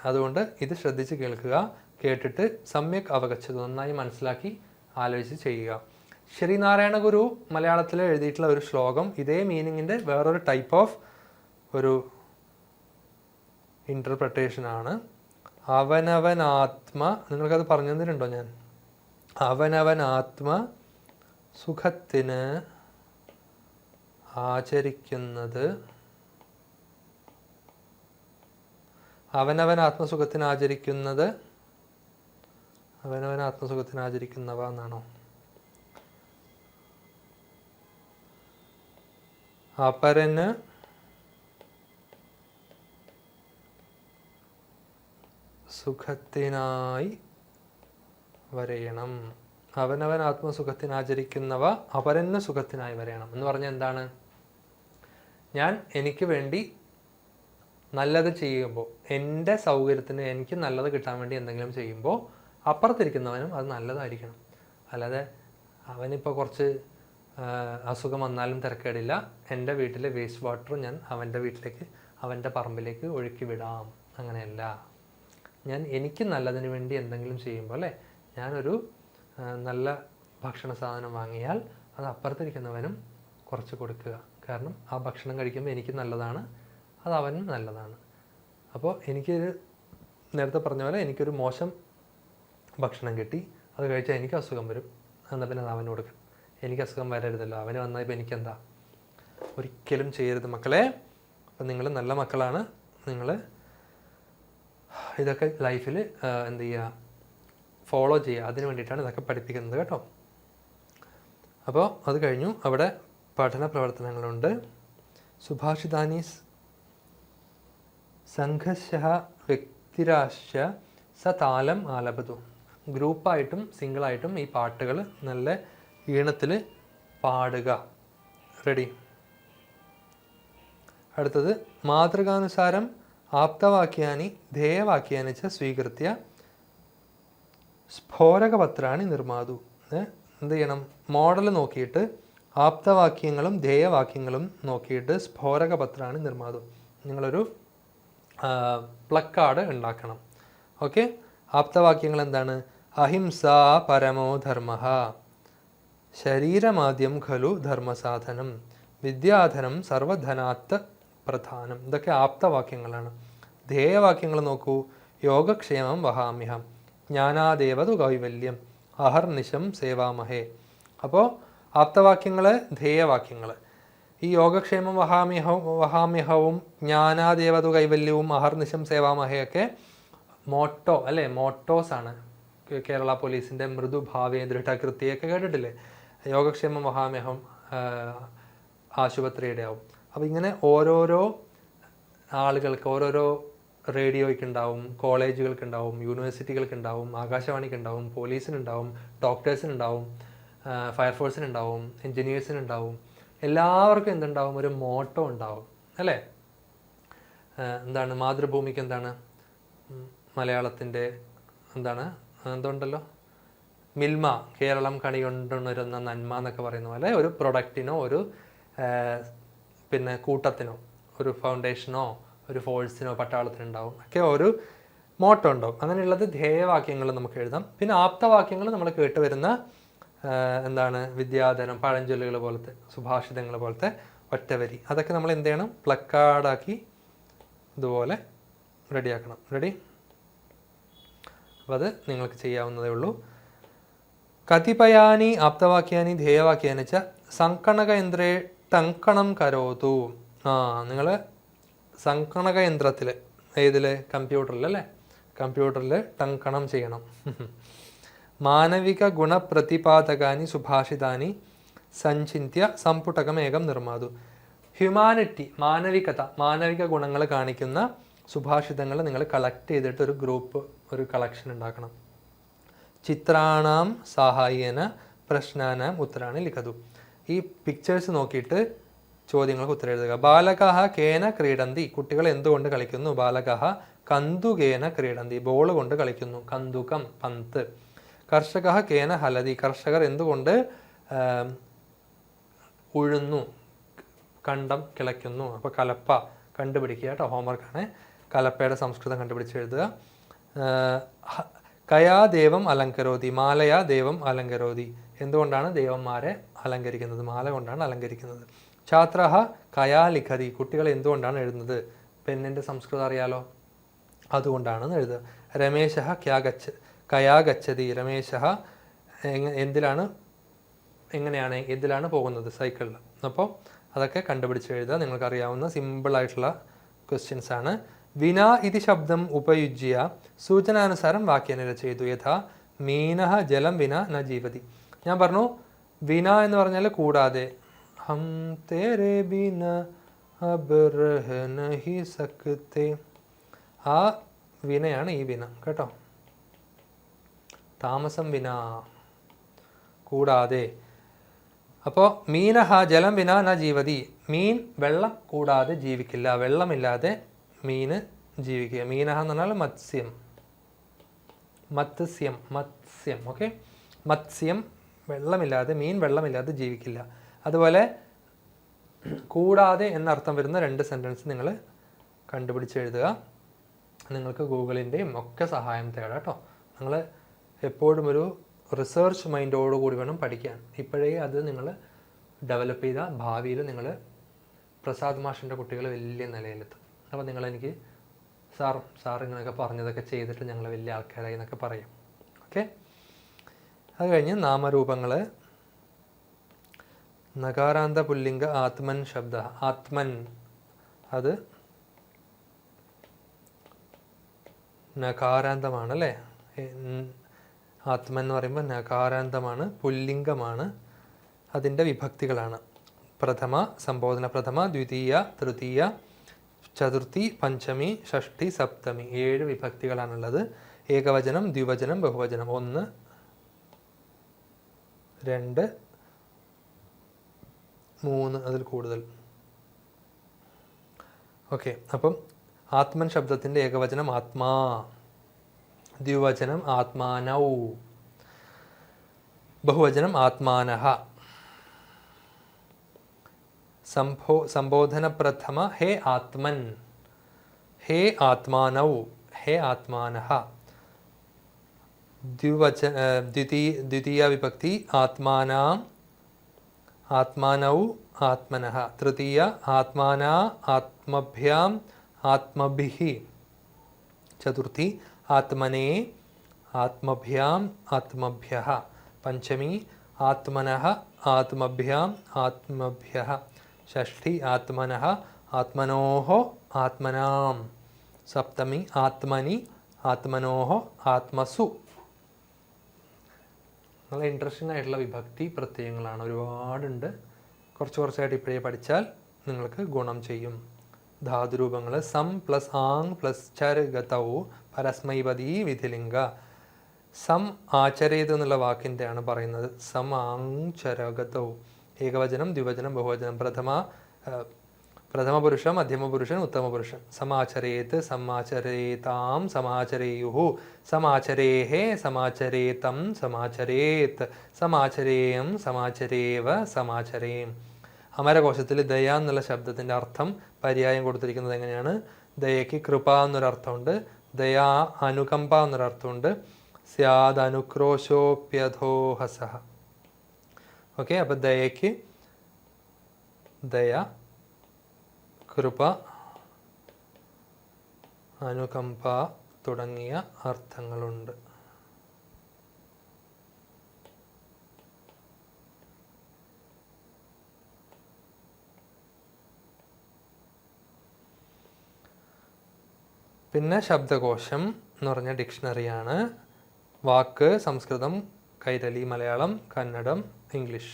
അതുകൊണ്ട് ഇത് ശ്രദ്ധിച്ച് കേൾക്കുക, കേട്ടിട്ട് സമ്യക് അവഗച്ഛതു, നന്നായി മനസ്സിലാക്കി ആലോചിച്ച് ചെയ്യുക. ശ്രീനാരായണ ഗുരു മലയാളത്തിൽ എഴുതിയിട്ടുള്ള ഒരു ശ്ലോകം ഇതേ മീനിങ്ങിൻ്റെ വേറൊരു ടൈപ്പ് ഓഫ് ഒരു ഇൻ്റർപ്രട്ടേഷനാണ്. അവനവനാത്മ, നിങ്ങൾക്കത് പറഞ്ഞു തന്നിട്ടുണ്ടോ ഞാൻ? അവനവനാത്മ സുഖത്തിന് ആചരിക്കുന്നത്, അവനവൻ ആത്മസുഖത്തിന് ആചരിക്കുന്നത്, അവനവൻ ആത്മസുഖത്തിന് ആചരിക്കുന്നവ എന്നാണോ? അപരന് സുഖത്തിനായി വരയണം. അവനവൻ ആത്മസുഖത്തിന് ആചരിക്കുന്നവ അപരന് സുഖത്തിനായി വരയണം എന്ന് പറഞ്ഞാൽ എന്താണ്? ഞാൻ എനിക്ക് വേണ്ടി നല്ലത് ചെയ്യുമ്പോൾ, എൻ്റെ സൗകര്യത്തിന് എനിക്ക് നല്ലത് കിട്ടാൻ വേണ്ടി എന്തെങ്കിലും ചെയ്യുമ്പോൾ അപ്പുറത്തിരിക്കുന്നവനും അത് നല്ലതായിരിക്കണം. അല്ലാതെ അവനിപ്പോൾ കുറച്ച് അസുഖം വന്നാലും തിരക്കേടില്ല, എൻ്റെ വീട്ടിലെ വേസ്റ്റ് വാട്ടർ ഞാൻ അവൻ്റെ വീട്ടിലേക്ക്, അവൻ്റെ പറമ്പിലേക്ക് ഒഴുക്കി വിടാം, അങ്ങനെയല്ല. ഞാൻ എനിക്ക് നല്ലതിന് വേണ്ടി എന്തെങ്കിലും ചെയ്യുമ്പോൾ, അല്ലേ, ഞാനൊരു നല്ല ഭക്ഷണ സാധനം വാങ്ങിയാൽ അത് അപ്പുറത്തിരിക്കുന്നവനും കുറച്ച് കൊടുക്കുക. കാരണം ആ ഭക്ഷണം കഴിക്കുമ്പോൾ എനിക്ക് നല്ലതാണ്, അത് അവനും നല്ലതാണ്. അപ്പോൾ എനിക്കൊരു, നേരത്തെ പറഞ്ഞ പോലെ എനിക്കൊരു മോശം ഭക്ഷണം കിട്ടി, അത് കഴിച്ചാൽ എനിക്ക് അസുഖം വരും, എന്നാൽ പിന്നെ അത് അവന് കൊടുക്കണം. എനിക്ക് അസുഖം വരരുതല്ലോ, അവന് വന്നാൽ ഇപ്പോൾ എനിക്കെന്താ? ഒരിക്കലും ചെയ്യരുത് മക്കളെ. അപ്പം നിങ്ങൾ നല്ല മക്കളാണ്, നിങ്ങൾ ഇതൊക്കെ ലൈഫിൽ എന്ത് ചെയ്യുക, ഫോളോ ചെയ്യുക. അതിന് വേണ്ടിയിട്ടാണ് ഇതൊക്കെ പഠിപ്പിക്കുന്നത് കേട്ടോ. അപ്പോൾ അത് കഴിഞ്ഞു. അവിടെ പഠന പ്രവർത്തനങ്ങളുണ്ട്. സുഭാഷിതാനി സംഘർഷ വ്യക്തിരാശ്യ സതാലം ആലപതു. ഗ്രൂപ്പായിട്ടും സിംഗിളായിട്ടും ഈ പാട്ടുകൾ നല്ല ഈണത്തിൽ പാടുക. റെഡി? അടുത്തത് മാതൃകാനുസാരം ആപ്തവാക്യാനി ധേയവാക്യാനി ച സ്വീകൃത്യ സ്ഫോരകപത്രാണി നിർമ്മാതു. എന്ത് ചെയ്യണം? മോഡൽ നോക്കിയിട്ട് ആപ്തവാക്യങ്ങളും ധേയവാക്യങ്ങളും നോക്കിയിട്ട് സ്ഫോരകപത്രാണി നിർമ്മാതു. നിങ്ങളൊരു പ്ലക്കാർഡ് ഉണ്ടാക്കണം. ഓക്കെ, ആപ്തവാക്യങ്ങൾ എന്താണ്? അഹിംസ പരമോ ധർമ്മ, ശരീരമാദ്യം ഖലു ധർമ്മസാധനം, വിദ്യാധനം സർവധനാത്ത് പ്രധാനം. ഇതൊക്കെ ആപ്തവാക്യങ്ങളാണ്. ധ്യേയവാക്യങ്ങൾ നോക്കൂ. യോഗക്ഷേമം വഹാമ്യഹം, ജ്ഞാനാദേവതു കൈവല്യം, അഹർനിശം സേവാമഹേ. അപ്പോൾ ആപ്തവാക്യങ്ങൾ, ധ്യേയവാക്യങ്ങൾ. ഈ യോഗക്ഷേമം വഹാമ്യഹവും ജ്ഞാനാദേവതു കൈവല്യവും അഹർനിശം സേവാമഹയൊക്കെ മോട്ടോ, അല്ലേ, മോട്ടോസാണ്. കേരള പോലീസിൻ്റെ മൃദുഭാവേ ദൃഢകൃത്യയൊക്കെ കേട്ടിട്ടില്ലേ? യോഗക്ഷേമം വഹാമ്യഹം ആശുപത്രിയുടെ ആവും. അപ്പോൾ ഇങ്ങനെ ഓരോരോ ആളുകൾക്ക്, ഓരോരോ റേഡിയോയ്ക്കുണ്ടാവും, കോളേജുകൾക്കുണ്ടാവും, യൂണിവേഴ്സിറ്റികൾക്കുണ്ടാവും, ആകാശവാണിക്കുണ്ടാവും, പോലീസിനുണ്ടാവും, ഡോക്ടേഴ്സിനുണ്ടാവും, ഫയർഫോഴ്സിനുണ്ടാവും, എൻജിനീയേഴ്സിനുണ്ടാവും. എല്ലാവർക്കും എന്തുണ്ടാവും? ഒരു മോട്ടോ ഉണ്ടാവും, അല്ലേ? എന്താണ് മാതൃഭൂമിക്ക്? എന്താണ് മലയാളത്തിൻ്റെ എന്താണ് എന്തുണ്ടല്ലോ, മിൽമ, കേരളം കണി കൊണ്ടുണരുന്ന നന്മ എന്നൊക്കെ പറയുന്ന പോലെ ഒരു പ്രൊഡക്റ്റിനോ ഒരു പിന്നെ കൂട്ടത്തിനോ ഒരു ഫൗണ്ടേഷനോ ഒരു ഫോഴ്സിനോ പട്ടാളത്തിനുണ്ടാവും ഒക്കെ ഒരു മോട്ടോ ഉണ്ടാവും. അങ്ങനെയുള്ളത് ധ്യേയവാക്യങ്ങൾ നമുക്ക് എഴുതാം. പിന്നെ ആപ്തവാക്യങ്ങൾ നമ്മൾ കേട്ടുവരുന്ന എന്താണ് വിദ്യാധനം, പഴഞ്ചൊല്ലുകൾ പോലത്തെ സുഭാഷിതങ്ങൾ പോലത്തെ ഒറ്റവരി, അതൊക്കെ നമ്മൾ എന്ത് ചെയ്യണം, പ്ലക്കാർഡാക്കി ഇതുപോലെ റെഡിയാക്കണം. റെഡി? അപ്പോൾ അത് നിങ്ങൾക്ക് ചെയ്യാവുന്നതേ ഉള്ളൂ. കതിപയാനി ആപ്തവാക്യാനി ധ്യേയവാക്യാനി ച സംകണകയന്ത്രേ ടങ്കണം കരോതു. നിങ്ങൾ സംകണകയന്ത്രത്തിൽ, ഏതിൽ, കമ്പ്യൂട്ടറിൽ അല്ലേ, കമ്പ്യൂട്ടറിൽ ടങ്കണം ചെയ്യണം. മാനവിക ഗുണപ്രതിപാദകാനി സുഭാഷിതാനി സഞ്ചിന്യ സമ്പുടകമേകം നിർമ്മാതു. ഹ്യൂമാനിറ്റി, മാനവികത, മാനവിക ഗുണങ്ങൾ കാണിക്കുന്ന സുഭാഷിതങ്ങൾ നിങ്ങൾ കളക്ട് ചെയ്തിട്ട് ഒരു ഗ്രൂപ്പ്, ഒരു കളക്ഷൻ ഉണ്ടാക്കണം. ചിത്രാണാം സഹായേന പ്രശ്നാനാം ഉത്തരാണി ലിഖതു. ഈ പിക്ചേഴ്സ് നോക്കിയിട്ട് ചോദ്യങ്ങൾക്ക് ഉത്തരം എഴുതുക. ബാലകഃ കേന ക്രീഡന്തി, കുട്ടികൾ എന്തുകൊണ്ട് കളിക്കുന്നു? ബാലകഃ കന്തുകേന ക്രീഡന്തി, ബോൾ കൊണ്ട് കളിക്കുന്നു. കന്തുകം, പന്ത്. കർഷകഃ കേന ഹലതി, കർഷകർ എന്തുകൊണ്ട് ഉഴുന്നു, കണ്ടം കിളയ്ക്കുന്നു. അപ്പോൾ കലപ്പ കണ്ടുപിടിക്കുക കേട്ടോ, ഹോംവർക്കാണ്. കലപ്പയുടെ സംസ്കൃതം കണ്ടുപിടിച്ച് എഴുതുക. കയാ ദേവം അലങ്കരോതി, മാലയാ ദേവം അലങ്കരോതി, എന്തുകൊണ്ടാണ് ദേവന്മാരെ അലങ്കരിക്കുന്നത്? മാല കൊണ്ടാണ് അലങ്കരിക്കുന്നത്. ഛാത്രഃ കയാ ലിഖതി, കുട്ടികൾ എന്തുകൊണ്ടാണ് എഴുതുന്നത്? പെണ്ണിൻ്റെ സംസ്കൃതം അറിയാലോ, അതുകൊണ്ടാണെന്ന് എഴുതുക. രമേശഃ കയാ ഗച്ഛതി, രമേശഃ എന്തിലാണ്, എങ്ങനെയാണ്, എന്തിലാണ് പോകുന്നത്? സൈക്കിളിൽ. അപ്പോൾ അതൊക്കെ കണ്ടുപിടിച്ച് എഴുതുക. നിങ്ങൾക്കറിയാവുന്ന സിമ്പിളായിട്ടുള്ള ക്വസ്റ്റ്യൻസ് ആണ്. വിന ഇതി ശബ്ദം ഉപയുജ്യ സൂചനാനുസാരം വാക്യേന രചയിതു. യഥാ മീനഃ ജലം വിന ന ജീവതി. ഞാൻ പറഞ്ഞു വിന എന്ന് പറഞ്ഞാൽ കൂടാതെ. ഹം തേരെ ബിന അബ് രഹ നഹി സക്തേ, ആ വിനയാണ് ഈ വിന കേട്ടോ. താമസം വിന, കൂടാതെ. അപ്പോൾ മീനഹ ജലം വിന ന ജീവതി, മീൻ വെള്ളം കൂടാതെ ജീവിക്കില്ല, വെള്ളമില്ലാതെ മീന് ജീവിക്കുക. മീനഹ എന്ന് പറഞ്ഞാൽ മത്സ്യം, മത്സ്യം, മത്സ്യം. ഓക്കെ, മത്സ്യം വെള്ളമില്ലാതെ, മീൻ വെള്ളമില്ലാതെ ജീവിക്കില്ല. അതുപോലെ കൂടാതെ എന്നർത്ഥം വരുന്ന രണ്ട് സെൻറ്റൻസ് നിങ്ങൾ കണ്ടുപിടിച്ച് എഴുതുക. നിങ്ങൾക്ക് ഗൂഗിളിൻ്റെയും ഒക്കെ സഹായം തേടാം കേട്ടോ. നിങ്ങൾ എപ്പോഴും ഒരു റിസർച്ച് മൈൻഡോടുകൂടി വേണം പഠിക്കാൻ. ഇപ്പോഴേ അത് നിങ്ങൾ ഡെവലപ്പ് ചെയ്താൽ ഭാവിയിൽ നിങ്ങൾ പ്രസാദ് മാഷിൻ്റെ കുട്ടികൾ വലിയ നിലയിലെത്തും. അപ്പോൾ നിങ്ങളെനിക്ക് സാർ ഇങ്ങനെയൊക്കെ പറഞ്ഞതൊക്കെ ചെയ്തിട്ട് ഞങ്ങൾ വലിയ ആൾക്കാരായി എന്നൊക്കെ പറയും. ഓക്കെ, അത് കഴിഞ്ഞ് നാമരൂപങ്ങൾ. നകാരാന്ത പുല്ലിംഗ ആത്മൻ ശബ്ദ. ആത്മൻ അത് നകാരാന്തമാണല്ലേ. ആത്മൻ എന്ന് പറയുമ്പോൾ നകാരാന്തമാണ്, പുല്ലിംഗമാണ്. അതിൻ്റെ വിഭക്തികളാണ് പ്രഥമ, സംബോധന പ്രഥമ, ദ്വിതീയ, തൃതീയ, ചതുർത്ഥി, പഞ്ചമി, ഷഷ്ടി, സപ്തമി. 7 വിഭക്തികളാണുള്ളത്. ഏകവചനം, ദ്വിവചനം, ബഹുവചനം. 1, 2, 3, അതിൽ കൂടുതൽ. ഓക്കെ, അപ്പം ആത്മൻ ശബ്ദത്തിൻ്റെ ഏകവചനം ആത്മാ, ദ്വിവചനം ആത്മാനൗ, ബഹുവചനം ആത്മാനഃ. സംബോധന പ്രഥമ ഹേ ആത്മൻ, ഹേ ആത്മാനൗ, ഹേ ആത്മാനഃ. ദ്വിതീയ വിഭക്തി ആത്മാനാം, ആത്മാനൗ, ആത്മനഃ. തൃതീയ ആത്മാനാ, ആത്മഭ്യാം, ആത്മഭിഃ. ചതുർത്ഥി ആത്മനേ, ആത്മഭ്യാം, ആത്മഭ്യഃ. പഞ്ചമി ആത്മനഃ, ആത്മഭ്യാം, ആത്മഭ്യഃ. ഷഷ്ഠി ആത്മനഃ, ആത്മനോഃ, ആത്മനാം. സപ്തമി ആത്മനി, ആത്മനോഃ, ആത്മസു. നല്ല ഇൻട്രസ്റ്റിംഗ് ആയിട്ടുള്ള വിഭക്തി പ്രത്യയങ്ങളാണ്, ഒരുപാടുണ്ട്. കുറച്ചായിട്ട് ഇപ്പോഴേ പഠിച്ചാൽ നിങ്ങൾക്ക് ഗുണം ചെയ്യും. ധാതുരൂപങ്ങൾ സം പ്ലസ് ആങ് പ്ലസ് ചർ ഗതൗ പരസ്മൈപദീ വിധിലിംഗ. സം ആചരേത് എന്നുള്ള വാക്കിൻ്റെ ആണ് പറയുന്നത്. Some Aung ചരഗതൗ. ഏകവചനം, ദ്വിവചനം, ബഹുവചനം. പ്രഥമ പ്രഥമപുരുഷൻ മധ്യമപുരുഷൻ ഉത്തമപുരുഷൻ. സമാചരേത് സമാചരേതാം സമാചരേയുഹു സമാചരേഹേ സമാചരേതം സമാചരേത് സമാചരേയം സമാചരേവ സമാചരേം. അമരകോശത്തിൽ ദയ എന്നുള്ള ശബ്ദത്തിൻ്റെ അർത്ഥം പര്യായം കൊടുത്തിരിക്കുന്നത് എങ്ങനെയാണ്? ദയയ്ക്ക് കൃപ എന്നൊരർത്ഥമുണ്ട്, ദയാ അനുകമ്പ എന്നൊരർത്ഥമുണ്ട്, സ്യാദനുക്രോശോപ്യധോഹസ. ഓക്കെ, അപ്പം ദയയ്ക്ക് ദയ, കൃപ, അനുകമ്പ തുടങ്ങിയ അർത്ഥങ്ങളുണ്ട്. പിന്നെ ശബ്ദകോശം എന്ന് പറഞ്ഞ ഡിക്ഷണറിയാണ്. വാക്ക് സംസ്കൃതം, കൈരളി മലയാളം, കന്നഡം, ഇംഗ്ലീഷ്.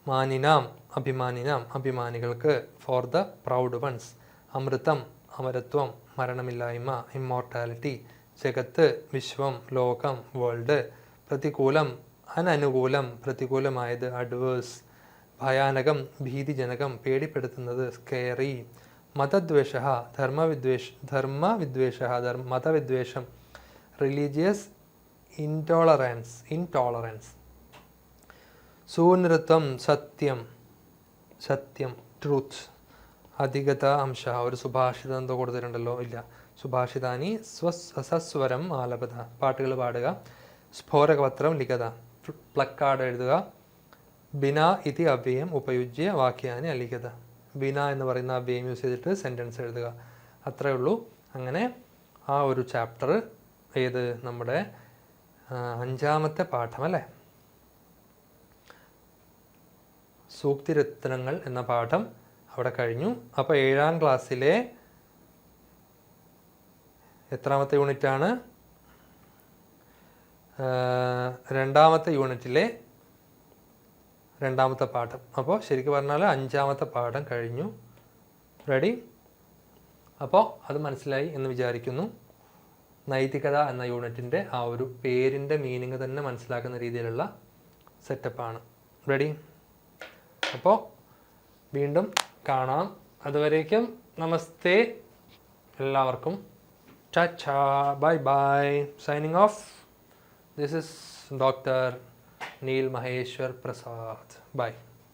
മാനിനാം അഭിമാനിനാം അഭിമാനികൾക്ക്, ഫോർ ദ പ്രൗഡ് വൺസ്. അമൃതം അമരത്വം, മരണമില്ലായ്മ, ഇമ്മോർട്ടാലിറ്റി. ജഗത്ത് വിശ്വം, ലോകം, വേൾഡ്. പ്രതികൂലം അനനുകൂലം, പ്രതികൂലമായത് അഡ്വേഴ്സ്. ഭയാനകം ഭീതിജനകം, പേടിപ്പെടുത്തുന്നത് സ്കെയറി. മതദ്വേഷ ധർമ്മവിദ്വേഷ മതവിദ്വേഷം. Religious intolerance. സൂനൃത്വം സത്യം, ട്രൂത്ത്. അധികത അംശ, ഒരു സുഭാഷിതം എന്തോ കൊടുത്തിട്ടുണ്ടല്ലോ, ഇല്ല. സുഭാഷിതാനി സസ്വരം ആലപത, പാട്ടുകൾ പാടുക. സ്ഫോരകപത്രം ലിഖത, പ്ലക്കാർഡ് എഴുതുക. ബിന ഇതി അവ്യയം ഉപയുജ്യ വാക്യാനി അലിഖത, ബിന എന്ന് പറയുന്ന അവ്യയം യൂസ് ചെയ്തിട്ട് സെൻറ്റൻസ് എഴുതുക. അത്രയേ ഉള്ളൂ. അങ്ങനെ ആ ഒരു ചാപ്റ്റർ ഏത് നമ്മുടെ 5ാമത്തെ പാഠം അല്ലേ, സൂക്തിരത്നങ്ങൾ എന്ന പാഠം അവിടെ കഴിഞ്ഞു. അപ്പോൾ 7ാം ക്ലാസ്സിലെ എത്രാമത്തെ യൂണിറ്റാണ്? 2ാമത്തെ യൂണിറ്റിലെ 2ാമത്തെ പാഠം. അപ്പോൾ ശരിക്കും പറഞ്ഞാൽ 5ാമത്തെ പാഠം കഴിഞ്ഞു. റെഡി? അപ്പോൾ അത് മനസ്സിലായി എന്ന് വിചാരിക്കുന്നു. നൈതികത എന്ന യൂണിറ്റിൻ്റെ ആ ഒരു പേരിൻ്റെ മീനിങ് തന്നെ മനസ്സിലാക്കുന്ന രീതിയിലുള്ള സെറ്റപ്പാണ്. റെഡി? അപ്പോൾ വീണ്ടും കാണാം. അതുവരേക്കും നമസ്തേ എല്ലാവർക്കും. ചാ bye bye. Signing off. This is doctor Neel Maheshwar Prasad. Bye.